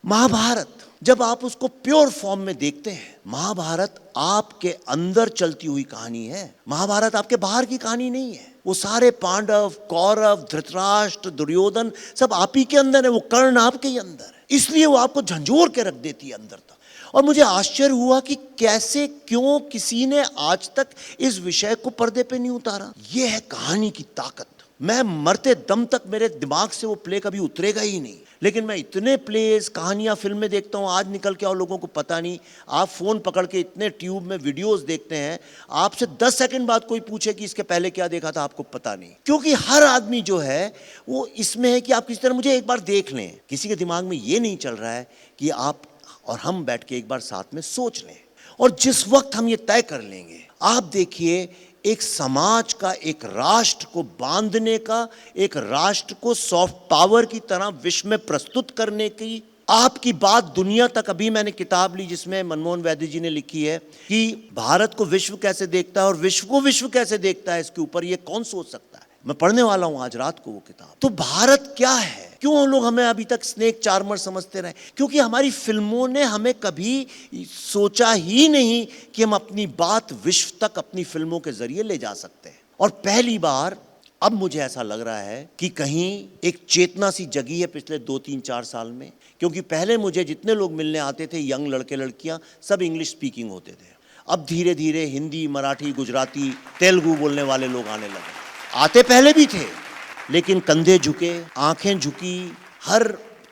महाभारत जब आप उसको प्योर फॉर्म में देखते हैं, महाभारत आपके अंदर चलती हुई कहानी है। महाभारत आपके बाहर की कहानी नहीं है। वो सारे पांडव, कौरव, धृतराष्ट्र, दुर्योधन सब आप ही के अंदर है, वो कर्ण आपके ही अंदर है, इसलिए वो आपको झंझोर के रख देती है अंदर तक। और मुझे आश्चर्य हुआ कि कैसे, क्यों किसी ने आज तक इस विषय को पर्दे पे नहीं उतारा। ये है कहानी की ताकत। मैं मरते दम तक मेरे दिमाग से वो प्ले कभी उतरेगा ही नहीं, लेकिन मैं इतने प्लेस, कहानियां, फिल्में देखता हूँ, आज निकल के और लोगों को पता नहीं। आप फोन पकड़ के इतने ट्यूब में वीडियोस देखते हैं, आपसे 10 सेकंड बाद कोई पूछे कि इसके पहले क्या देखा था, आपको पता नहीं। क्योंकि हर आदमी जो है वो इसमें है कि आप किसी तरह मुझे एक बार देख लें। किसी के दिमाग में ये नहीं चल रहा है कि आप और हम बैठ के एक बार साथ में सोच लें। और जिस वक्त हम ये तय कर लेंगे, आप देखिए, एक समाज का, एक राष्ट्र को बांधने का, एक राष्ट्र को सॉफ्ट पावर की तरह विश्व में प्रस्तुत करने की आपकी बात दुनिया तक। अभी मैंने किताब ली जिसमें मनमोहन वैद्य जी ने लिखी है कि भारत को विश्व कैसे देखता है और विश्व को विश्व कैसे देखता है, इसके ऊपर ये कौन सोच सकता है। मैं पढ़ने वाला हूं आज रात को वो किताब। तो भारत क्या है, क्यों लोग हमें अभी तक स्नेक चार्मर समझते रहे? क्योंकि हमारी फिल्मों ने हमें कभी सोचा ही नहीं कि हम अपनी बात विश्व तक अपनी फिल्मों के जरिए ले जा सकते हैं। और पहली बार अब मुझे ऐसा लग रहा है कि कहीं एक चेतना सी जगी है पिछले 2-3-4 साल में। क्योंकि पहले मुझे जितने लोग मिलने आते थे, यंग लड़के लड़कियां, सब इंग्लिश स्पीकिंग होते थे। अब धीरे धीरे हिंदी, मराठी, गुजराती, तेलुगु बोलने वाले लोग आने लगे। आते पहले भी थे, लेकिन कंधे झुके, आंखें झुकी, हर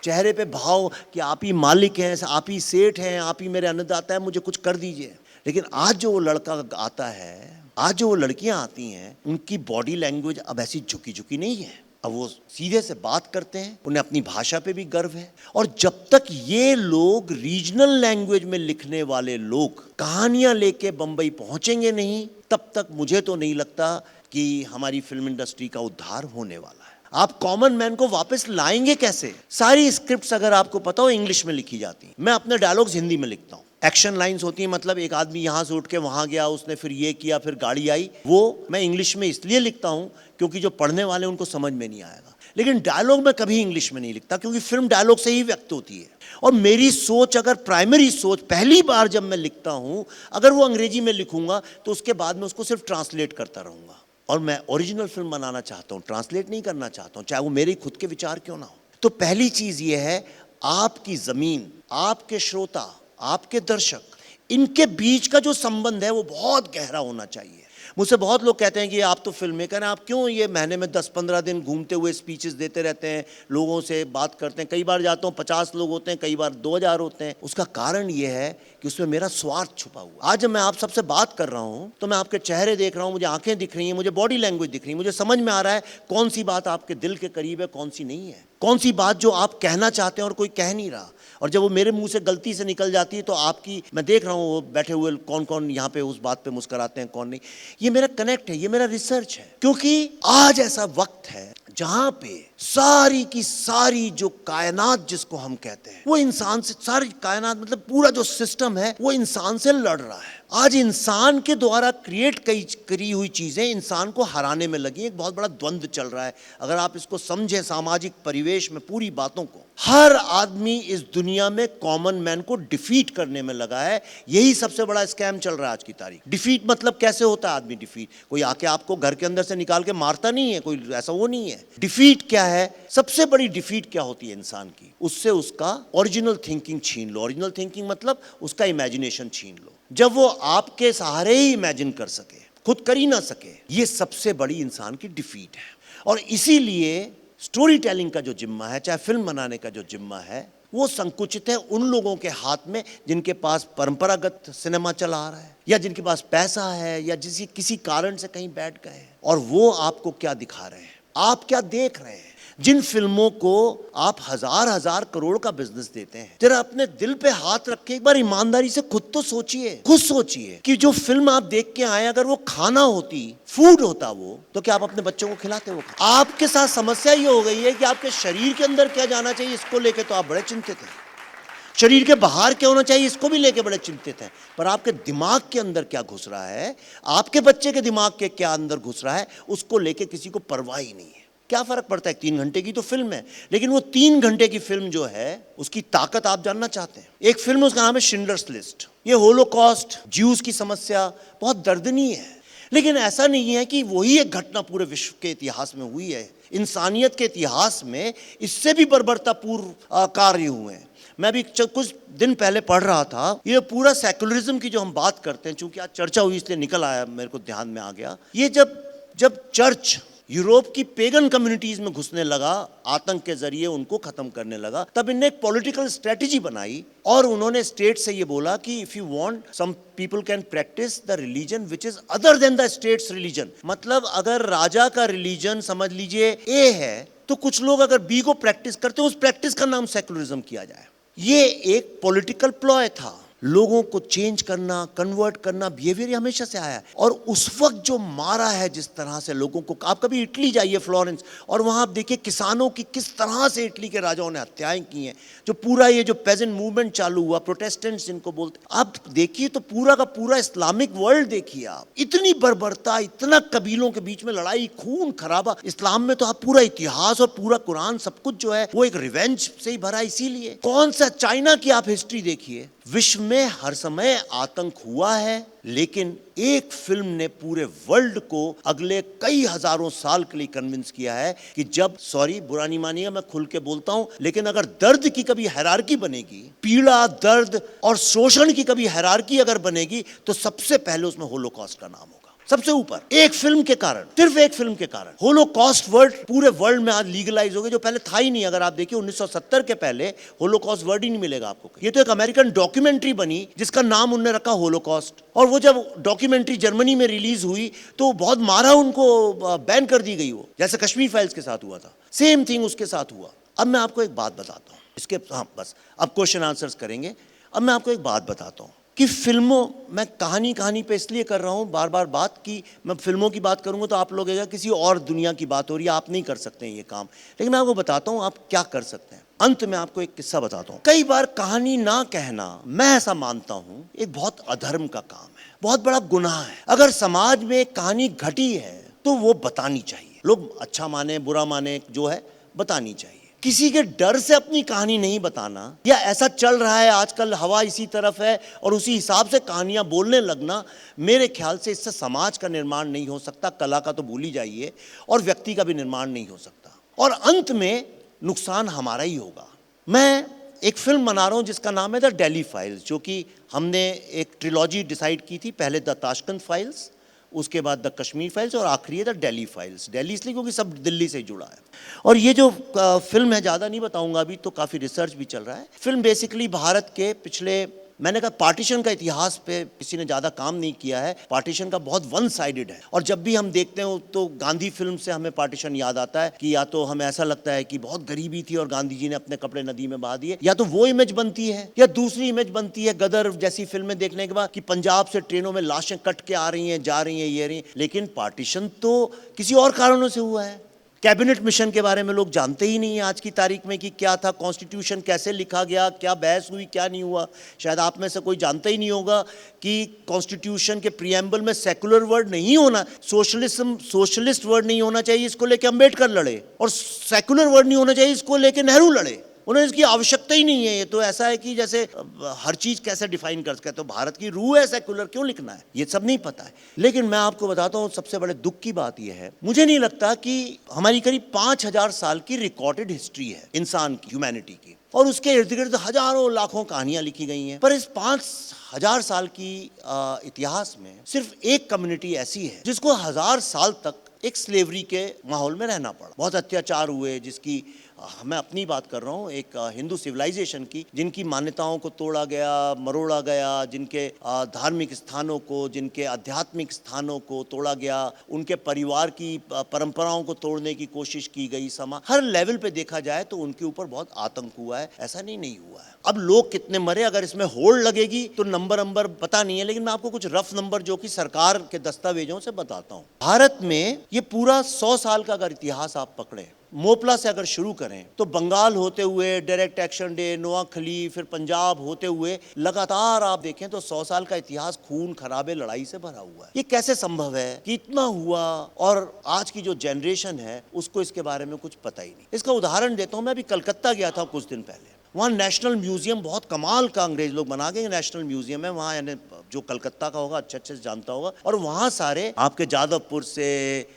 चेहरे पे भाव कि आप ही मालिक हैं, आप ही सेठ हैं, आप ही मेरे अन्नदाता है, मुझे कुछ कर दीजिए। लेकिन आज जो वो लड़का आता है, आज जो वो लड़कियां आती हैं, उनकी बॉडी लैंग्वेज अब ऐसी झुकी झुकी नहीं है। अब वो सीधे से बात करते हैं, उन्हें अपनी भाषा पे भी गर्व है। और जब तक ये लोग रीजनल लैंग्वेज में लिखने वाले लोग कहानियां लेके बंबई पहुंचेंगे नहीं, तब तक मुझे तो नहीं लगता कि हमारी फिल्म इंडस्ट्री का उद्धार होने वाला है। आप कॉमन मैन को वापस लाएंगे कैसे? सारी स्क्रिप्ट्स अगर आपको पता हो इंग्लिश में लिखी जाती हैं। मैं अपने डायलॉग्स हिंदी में लिखता हूँ। एक्शन लाइंस होती हैं, मतलब एक आदमी यहाँ से उठ के वहाँ गया, उसने फिर ये किया, फिर गाड़ी आई, वो मैं इंग्लिश में इसलिए लिखता हूँ क्योंकि जो पढ़ने वाले उनको समझ में नहीं आएगा। लेकिन डायलॉग मैं कभी इंग्लिश में नहीं लिखता, क्योंकि फिल्म डायलॉग से ही व्यक्त होती है। और मेरी सोच, अगर प्राइमरी सोच पहली बार जब मैं लिखता हूं, अगर वो अंग्रेजी में लिखूंगा तो उसके बाद में उसको सिर्फ ट्रांसलेट करता रहूंगा। और मैं ओरिजिनल फिल्म बनाना चाहता हूं, ट्रांसलेट नहीं करना चाहता हूं, चाहे वो मेरे खुद के विचार क्यों ना हो। तो पहली चीज ये है, आपकी जमीन, आपके श्रोता, आपके दर्शक, इनके बीच का जो संबंध है वो बहुत गहरा होना चाहिए। मुझसे बहुत लोग कहते हैं कि आप तो फिल्म मेकर हैं, आप क्यों ये महीने में 10-15 दिन घूमते हुए स्पीचेस देते रहते हैं, लोगों से बात करते हैं। कई बार जाता हूँ 50 लोग होते हैं, कई बार 2000 होते हैं। उसका कारण ये है कि उसमें मेरा स्वार्थ छुपा हुआ। आज जब मैं आप सबसे बात कर रहा हूँ तो मैं आपके चेहरे देख रहा हूँ, मुझे आंखें दिख रही हैं, मुझे बॉडी लैंग्वेज दिख रही है, मुझे समझ में आ रहा है कौन सी बात आपके दिल के करीब है, कौन सी नहीं है, कौन सी बात जो आप कहना चाहते हैं और कोई कह नहीं रहा। और जब वो मेरे मुंह से गलती से निकल जाती है तो आपकी, मैं देख रहा हूँ वो बैठे हुए कौन कौन यहाँ पे उस बात पे मुस्कुराते हैं, कौन नहीं। ये मेरा कनेक्ट है, ये मेरा रिसर्च है। क्योंकि आज ऐसा वक्त है जहां पे सारी की सारी जो कायनात जिसको हम कहते हैं, वो इंसान से, सारी कायनात मतलब पूरा जो सिस्टम है वो इंसान से लड़ रहा है। आज इंसान के द्वारा क्रिएट करी हुई चीजें इंसान को हराने में लगी। एक बहुत बड़ा द्वंद्व चल रहा है। अगर आप इसको समझें सामाजिक परिवेश में पूरी बातों को, हर आदमी इस दुनिया में कॉमन मैन को डिफीट करने में लगा है। यही सबसे बड़ा स्कैम चल रहा है आज की तारीख। डिफीट मतलब कैसे होता है आदमी डिफीट? कोई आके आपको घर के अंदर से निकाल के मारता नहीं है, कोई ऐसा वो नहीं है। डिफीट क्या है? सबसे बड़ी डिफीट क्या होती है इंसान की? उससे उसका ओरिजिनल थिंकिंग छीन लो। ओरिजिनल थिंकिंग मतलब उसका इमेजिनेशन छीन लो। जब वो आपके सहारे ही इमेजिन कर सके, खुद कर ही ना सके, ये सबसे बड़ी इंसान की डिफीट है। और इसीलिए स्टोरी टेलिंग का जो जिम्मा है, चाहे फिल्म बनाने का जो जिम्मा है, वो संकुचित है उन लोगों के हाथ में जिनके पास परंपरागत सिनेमा चला आ रहा है, या जिनके पास पैसा है, या किसी कारण से कहीं बैठ गए हैं। और वो आपको क्या दिखा रहे हैं, आप क्या देख रहे हैं? जिन फिल्मों को आप हजार करोड़ का बिजनेस देते हैं, जरा अपने दिल पे हाथ रख के एक बार ईमानदारी से खुद तो सोचिए, खुद सोचिए कि जो फिल्म आप देख के आए, अगर वो खाना होती, फूड होता वो, तो क्या आप अपने बच्चों को खिलाते? वो आपके साथ समस्या ये हो गई है कि आपके शरीर के अंदर क्या जाना चाहिए, इसको लेके तो आप बड़े चिंतित हैं। शरीर के बाहर क्या होना चाहिए, इसको भी लेके बड़े चिंतित हैं। पर आपके दिमाग के अंदर क्या घुस रहा है, आपके बच्चे के दिमाग के क्या अंदर घुस रहा है, उसको लेके किसी को परवाह ही नहीं है। क्या फर्क पड़ता है? 3 घंटे की तो फिल्म है, लेकिन वो 3 घंटे की फिल्म जो है उसकी ताकत आप जानना चाहते हैं। एक फिल्म, उसका नाम है शिंडलर्स लिस्ट। ये होलोकॉस्ट, ज्यूज की समस्या बहुत दर्दनीय है, लेकिन ऐसा नहीं है कि वही एक घटना पूरे विश्व के इतिहास में हुई है। इंसानियत के इतिहास में इससे भी बर्बरतापूर्ण कार्य हुए हैं। मैं भी कुछ दिन पहले पढ़ रहा था, ये पूरा सेकुलरिज्म की जो हम बात करते हैं, चूंकि आज चर्चा हुई इसलिए निकल आया, मेरे को ध्यान में आ गया। ये जब चर्च यूरोप की पेगन कम्युनिटीज में घुसने लगा, आतंक के जरिए उनको खत्म करने लगा, तब इनने एक पॉलिटिकल स्ट्रेटेजी बनाई और उन्होंने स्टेट से ये बोला कि if you want, some people can practice the religion which is other than the state's religion. मतलब अगर राजा का रिलीजन समझ लीजिए ए है, तो कुछ लोग अगर बी को प्रैक्टिस करते हैं, उस प्रैक्टिस का नाम सेकुलरिज्म किया जाए। ये एक पॉलिटिकल प्लॉय था, लोगों को चेंज करना, कन्वर्ट करना। बिहेवियर हमेशा से आया है। और उस वक्त जो मारा है जिस तरह से लोगों को, आप कभी इटली जाइए, फ्लोरेंस, और वहां आप देखिए किसानों की किस तरह से इटली के राजाओं ने हत्याएं की हैं। जो पूरा ये जो पेजेंट मूवमेंट चालू हुआ, प्रोटेस्टेंट्स जिनको बोलते, आप देखिए तो पूरा का पूरा इस्लामिक वर्ल्ड देखिए आप, इतनी बर्बरता, इतना कबीलों के बीच में लड़ाई, खून खराबा। इस्लाम में तो आप पूरा इतिहास और पूरा कुरान सब कुछ जो है वो एक रिवेंज से ही भरा। इसीलिए कौन सा, चाइना की आप हिस्ट्री देखिए, विश्व में हर समय आतंक हुआ है, लेकिन एक फिल्म ने पूरे वर्ल्ड को अगले कई हजारों साल के लिए कन्विंस किया है कि जब, सॉरी बुरा नहीं मानिएगा, मैं खुल के बोलता हूं, लेकिन अगर दर्द की कभी हायरार्की बनेगी, पीड़ा, दर्द और शोषण की कभी हायरार्की अगर बनेगी, तो सबसे पहले उसमें होलोकॉस्ट का नाम होगा, सबसे ऊपर। एक फिल्म के कारण, सिर्फ एक फिल्म के कारण होलोकॉस्ट वर्ड पूरे वर्ल्ड में आज लीगलाइज हो गया, जो पहले था ही नहीं। अगर आप देखिए 1970 के पहले होलोकॉस्ट वर्ड ही नहीं मिलेगा आपको। ये तो एक अमेरिकन डॉक्यूमेंट्री बनी जिसका नाम उन्होंने रखा होलोकॉस्ट, और वो जब डॉक्यूमेंट्री जर्मनी में रिलीज हुई तो बहुत मारा, उनको बैन कर दी गई। वो जैसे कश्मीर फाइल्स के साथ हुआ था, सेम थिंग उसके साथ हुआ। अब मैं आपको एक बात बताता हूँ, इसके बस अब क्वेश्चन आंसर्स करेंगे। अब मैं आपको एक बात बताता हूँ कि फिल्मों, मैं कहानी पे इसलिए कर रहा हूँ बार बार बात, कि मैं फिल्मों की बात करूँगा तो आप लोग कहेगा किसी और दुनिया की बात हो रही है, आप नहीं कर सकते हैं ये काम। लेकिन मैं आपको बताता हूँ आप क्या कर सकते हैं। अंत में आपको एक किस्सा बताता हूँ। कई बार कहानी ना कहना, मैं ऐसा मानता हूँ, एक बहुत अधर्म का काम है, बहुत बड़ा गुनाह है। अगर समाज में एक कहानी घटी है तो वो बतानी चाहिए। लोग अच्छा माने बुरा माने जो है बतानी चाहिए। किसी के डर से अपनी कहानी नहीं बताना, या ऐसा चल रहा है आजकल, हवा इसी तरफ है और उसी हिसाब से कहानियां बोलने लगना, मेरे ख्याल से इससे समाज का निर्माण नहीं हो सकता, कला का तो भूल ही जाइए, और व्यक्ति का भी निर्माण नहीं हो सकता, और अंत में नुकसान हमारा ही होगा। मैं एक फिल्म बना रहा हूं जिसका नाम है द दिल्ली फाइल्स, जो कि हमने एक ट्रिलॉजी डिसाइड की थी, पहले द ताशकंद फाइल्स, उसके बाद द कश्मीर फाइल्स, और आखिरी है द दिल्ली फाइल्स। दिल्ली इसलिए क्योंकि सब दिल्ली से जुड़ा है। और ये जो फिल्म है, ज़्यादा नहीं बताऊंगा अभी, तो काफ़ी रिसर्च भी चल रहा है। फिल्म बेसिकली भारत के पिछले, मैंने कहा पार्टीशन का इतिहास पे किसी ने ज़्यादा काम नहीं किया है, पार्टीशन का बहुत वन साइडेड है, और जब भी हम देखते हैं तो गांधी फिल्म से हमें पार्टीशन याद आता है कि या तो हमें ऐसा लगता है कि बहुत गरीबी थी और गांधी जी ने अपने कपड़े नदी में बहा दिए, या तो वो इमेज बनती है, या दूसरी इमेज बनती है गदर जैसी फिल्में देखने के बाद कि पंजाब से ट्रेनों में लाशें कट के आ रही हैं, जा रही हैं, ये रही। लेकिन पार्टीशन तो किसी और कारणों से हुआ है। कैबिनेट मिशन के बारे में लोग जानते ही नहीं है आज की तारीख में कि क्या था, कॉन्स्टिट्यूशन कैसे लिखा गया, क्या बहस हुई, क्या नहीं हुआ। शायद आप में से कोई जानता ही नहीं होगा कि कॉन्स्टिट्यूशन के प्रीएम्बल में सेकुलर वर्ड नहीं होना, सोशलिस्ट वर्ड नहीं होना चाहिए, इसको लेके अम्बेडकर लड़े, और सेकुलर वर्ड नहीं होना चाहिए, इसको लेके नेहरू लड़े। उन्हें इसकी आवश्यकता ही नहीं है। ये तो ऐसा है कि जैसे हर चीज कैसे डिफाइन कर सकते, तो भारत की रूह है, सेकुलर क्यों लिखना है, ये सब नहीं पता है। लेकिन मैं आपको बताता हूँ, सबसे बड़े दुख की बात यह है, मुझे नहीं लगता कि हमारी करीब 5000 साल की रिकॉर्डेड हिस्ट्री है इंसान की, ह्यूमैनिटी की, और उसके इर्द गिर्द हजारों लाखों कहानियां लिखी गई हैं, पर इस 5000 साल की इतिहास में सिर्फ एक कम्युनिटी ऐसी है जिसको 1000 साल तक एक स्लेवरी के माहौल में रहना पड़ा, बहुत अत्याचार हुए, जिसकी मैं अपनी बात कर रहा हूँ, एक हिंदू सिविलाइजेशन की, जिनकी मान्यताओं को तोड़ा गया, मरोड़ा गया, जिनके धार्मिक स्थानों को, जिनके आध्यात्मिक स्थानों को तोड़ा गया, उनके परिवार की परंपराओं को तोड़ने की कोशिश की गई। हर लेवल पे देखा जाए तो उनके ऊपर बहुत आतंक हुआ है, ऐसा नहीं हुआ है। अब लोग कितने मरे, अगर इसमें होल्ड लगेगी तो नंबर पता नहीं है, लेकिन मैं आपको कुछ रफ नंबर जो कि सरकार के दस्तावेजों से बताता हूँ। भारत में ये पूरा 100 साल का अगर इतिहास आप पकड़े, मोपला से अगर शुरू करें तो बंगाल होते हुए डायरेक्ट एक्शन डे, नोआखली, फिर पंजाब होते हुए लगातार आप देखें तो 100 साल का इतिहास खून खराबे लड़ाई से भरा हुआ है। ये कैसे संभव है कि इतना हुआ और आज की जो जनरेशन है उसको इसके बारे में कुछ पता ही नहीं। इसका उदाहरण देता हूं, मैं अभी कलकत्ता गया था कुछ दिन पहले, वहाँ नेशनल म्यूजियम बहुत कमाल का अंग्रेज लोग बना के नेशनल म्यूजियम है वहाँ, यानी जो कलकत्ता का होगा अच्छे से जानता होगा, और वहाँ सारे आपके जादवपुर से,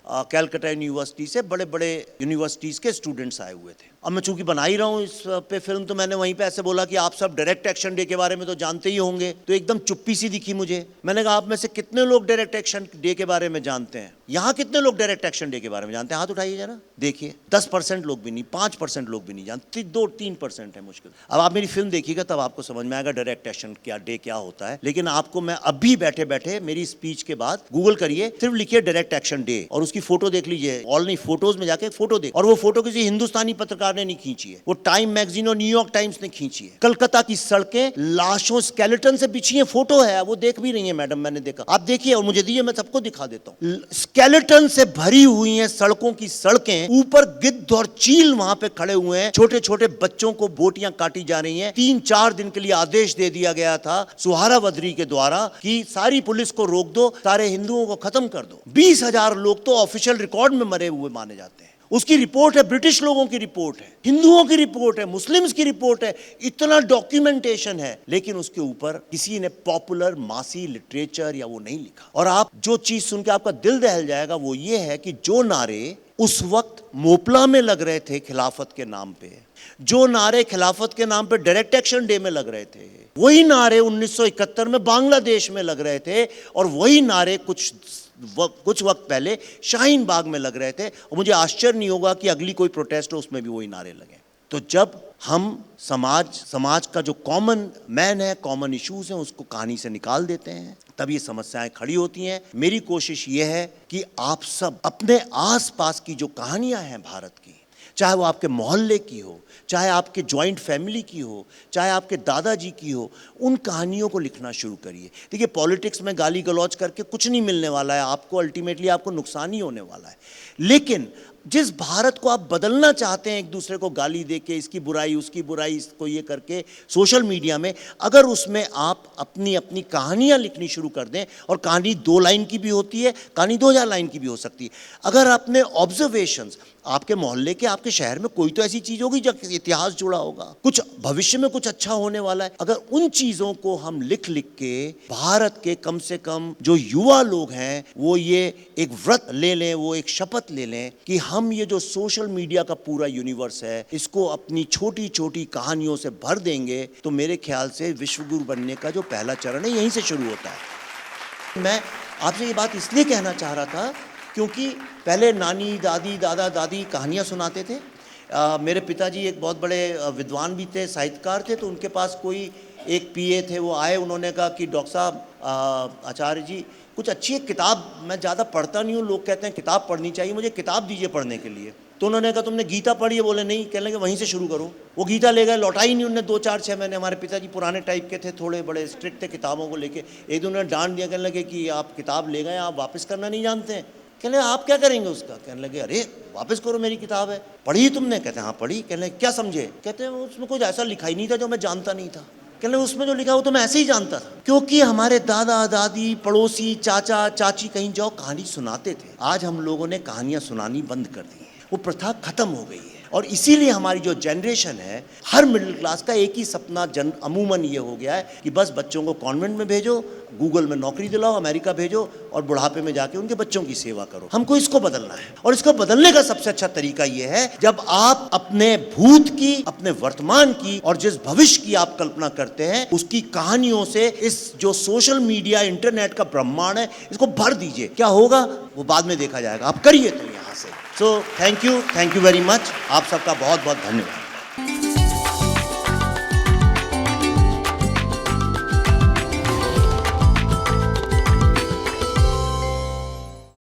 कैलकाटा यूनिवर्सिटी से, बड़े बड़े यूनिवर्सिटीज़ के स्टूडेंट्स आए हुए थे। अब मैं चूंकि बना ही रहा हूँ इस पे फिल्म, तो मैंने वहीं पे ऐसे बोला कि आप सब डायरेक्ट एक्शन डे के बारे में तो जानते ही होंगे, तो एकदम चुप्पी सी दिखी मुझे। मैंने कहा आप में से कितने लोग डायरेक्ट एक्शन डे के बारे में जानते हैं, यहाँ कितने लोग डायरेक्ट एक्शन डे के बारे में जानते हैं, हाथ उठाइए जरा, देखिए 10% लोग भी नहीं, 5% लोग भी नहीं जानते, 2-3% है मुश्किल। अब आप मेरी फिल्म देखिएगा तब आपको समझ में आएगा डायरेक्ट एक्शन डे क्या होता है। लेकिन आपको मैं अभी बैठे बैठे मेरी स्पीच के बाद गूगल करिए, सिर्फ लिखिए डायरेक्ट एक्शन डे और उसकी फोटो देख लीजिए, ऑल नहीं फोटोज में जाके फोटो देख, और वो फोटो किसी हिंदुस्तानी पत्रकार ने नहीं खींची है, वो टाइम मैगजीन और न्यूयॉर्क टाइम्स ने खींची है। कलकत्ता की सड़कें लाशों, स्केलेटन से बिछी है, फोटो है, वो देख भी रही है मैडम, मैंने देखा, आप देखिए और मुझे दीजिए, मैं सबको दिखा देता हूँ। स्केलेटन से भरी हुई हैं सड़कों की सड़कें, ऊपर गिद्ध और चील वहां पे खड़े हुए हैं, छोटे छोटे बच्चों को बोटियां काटी जा रही हैं। 3-4 दिन के लिए आदेश दे दिया गया था सुहारावर्दी के द्वारा कि सारी पुलिस को रोक दो, सारे हिंदुओं को खत्म कर दो। 20,000 लोग तो ऑफिशियल रिकॉर्ड में मरे हुए माने जाते हैं। उसकी रिपोर्ट है, ब्रिटिश लोगों की रिपोर्ट है, हिंदुओं की रिपोर्ट है, मुस्लिम्स की रिपोर्ट है, इतना डॉक्यूमेंटेशन है, लेकिन उसके ऊपर किसी ने पॉपुलर मासी लिटरेचर या वो नहीं लिखा। और आप जो चीज सुन के आपका दिल दहल जाएगा वो ये है कि जो नारे उस वक्त मोपला में लग रहे थे खिलाफत के नाम पे, जो नारे खिलाफत के नाम पे डायरेक्ट एक्शन डे में लग रहे थे, वही नारे 1971 में बांग्लादेश में लग रहे थे, और वही नारे कुछ वक्त पहले शाहीन बाग में लग रहे थे। और मुझे आश्चर्य नहीं होगा कि अगली कोई प्रोटेस्ट हो उसमें भी वही नारे लगे। तो जब हम समाज का जो कॉमन मैन है, कॉमन इश्यूज हैं, उसको कहानी से निकाल देते हैं, तब ये समस्याएं खड़ी होती हैं। मेरी कोशिश ये है कि आप सब अपने आसपास की जो कहानियां हैं भारत की, चाहे वो आपके मोहल्ले की हो, चाहे आपके जॉइंट फैमिली की हो, चाहे आपके दादाजी की हो, उन कहानियों को लिखना शुरू करिए। देखिए पॉलिटिक्स में गाली गलौज करके कुछ नहीं मिलने वाला है आपको, अल्टीमेटली आपको नुकसान ही होने वाला है। लेकिन जिस भारत को आप बदलना चाहते हैं, एक दूसरे को गाली दे के, इसकी बुराई उसकी बुराई, इसको ये करके सोशल मीडिया में, अगर उसमें आप अपनी अपनी कहानियां लिखनी शुरू कर दें, और कहानी 2 लाइन की भी होती है, कहानी 2000 लाइन की भी हो सकती है, अगर आपने ऑब्जर्वेशंस, आपके मोहल्ले के, आपके शहर में कोई तो ऐसी चीज होगी जो इतिहास जुड़ा होगा, कुछ भविष्य में कुछ अच्छा होने वाला है, अगर उन चीजों को हम लिख लिख के भारत के कम से कम जो युवा लोग हैं वो ये एक व्रत ले लें, वो एक शपथ ले लें कि हम ये जो सोशल मीडिया का पूरा यूनिवर्स है इसको अपनी छोटी छोटी कहानियों से भर देंगे, तो मेरे ख्याल से विश्वगुरु बनने का जो पहला चरण है यहीं से शुरू होता है। मैं आपसे ये बात इसलिए कहना चाह रहा था क्योंकि पहले नानी दादी दादा दादी कहानियाँ सुनाते थे। मेरे पिताजी एक बहुत बड़े विद्वान भी थे, साहित्यकार थे, तो उनके पास कोई एक पीए थे, वो आए, उन्होंने कहा कि डॉक्टर साहब, आचार्य जी कुछ अच्छी एक किताब, मैं ज़्यादा पढ़ता नहीं हूँ, लोग कहते हैं किताब पढ़नी चाहिए, मुझे किताब दीजिए पढ़ने के लिए। तो उन्होंने कहा तुमने गीता पढ़ी है? बोले नहीं। कहने लगे वहीं से शुरू करो। वो गीता ले गए, लौटाई नहीं उन्होंने 2-4-6 महीने। हमारे पिताजी पुराने टाइप के थे, थोड़े बड़े स्ट्रिक्ट थे किताबों को लेके। एक दिन उन्होंने डांट दिया, कहने लगे कि आप किताब ले गए, आप वापस करना नहीं जानते हैं। कहने लगे आप क्या करेंगे उसका? कहने लगे अरे वापस करो, मेरी किताब है। पढ़ी तुमने? कहते हैं हाँ पढ़ी। कहने लगे क्या समझे? कहते हैं उसमें कुछ ऐसा लिखा ही नहीं था जो मैं जानता नहीं था। कहने लगे उसमें जो लिखा वो तो मैं ऐसे ही जानता था, क्योंकि हमारे दादा दादी, पड़ोसी, चाचा चाची कहीं जाओ कहानी सुनाते थे। आज हम लोगों ने कहानियां सुनानी बंद कर दी है, वो प्रथा खत्म हो गई है। और इसीलिए हमारी जो जनरेशन है, हर मिडिल क्लास का एक ही सपना अमूमन ये हो गया है कि बस बच्चों को कॉन्वेंट में भेजो, गूगल में नौकरी दिलाओ, अमेरिका भेजो, और बुढ़ापे में जाके उनके बच्चों की सेवा करो। हमको इसको बदलना है, और इसको बदलने का सबसे अच्छा तरीका ये है जब आप अपने भूत की, अपने वर्तमान की और जिस भविष्य की आप कल्पना करते हैं उसकी कहानियों से इस जो सोशल मीडिया इंटरनेट का ब्रह्मांड है इसको भर दीजिए। क्या होगा वो बाद में देखा जाएगा, आप करिए तो यहाँ से। So thank you very much, आप सबका बहुत बहुत धन्यवाद।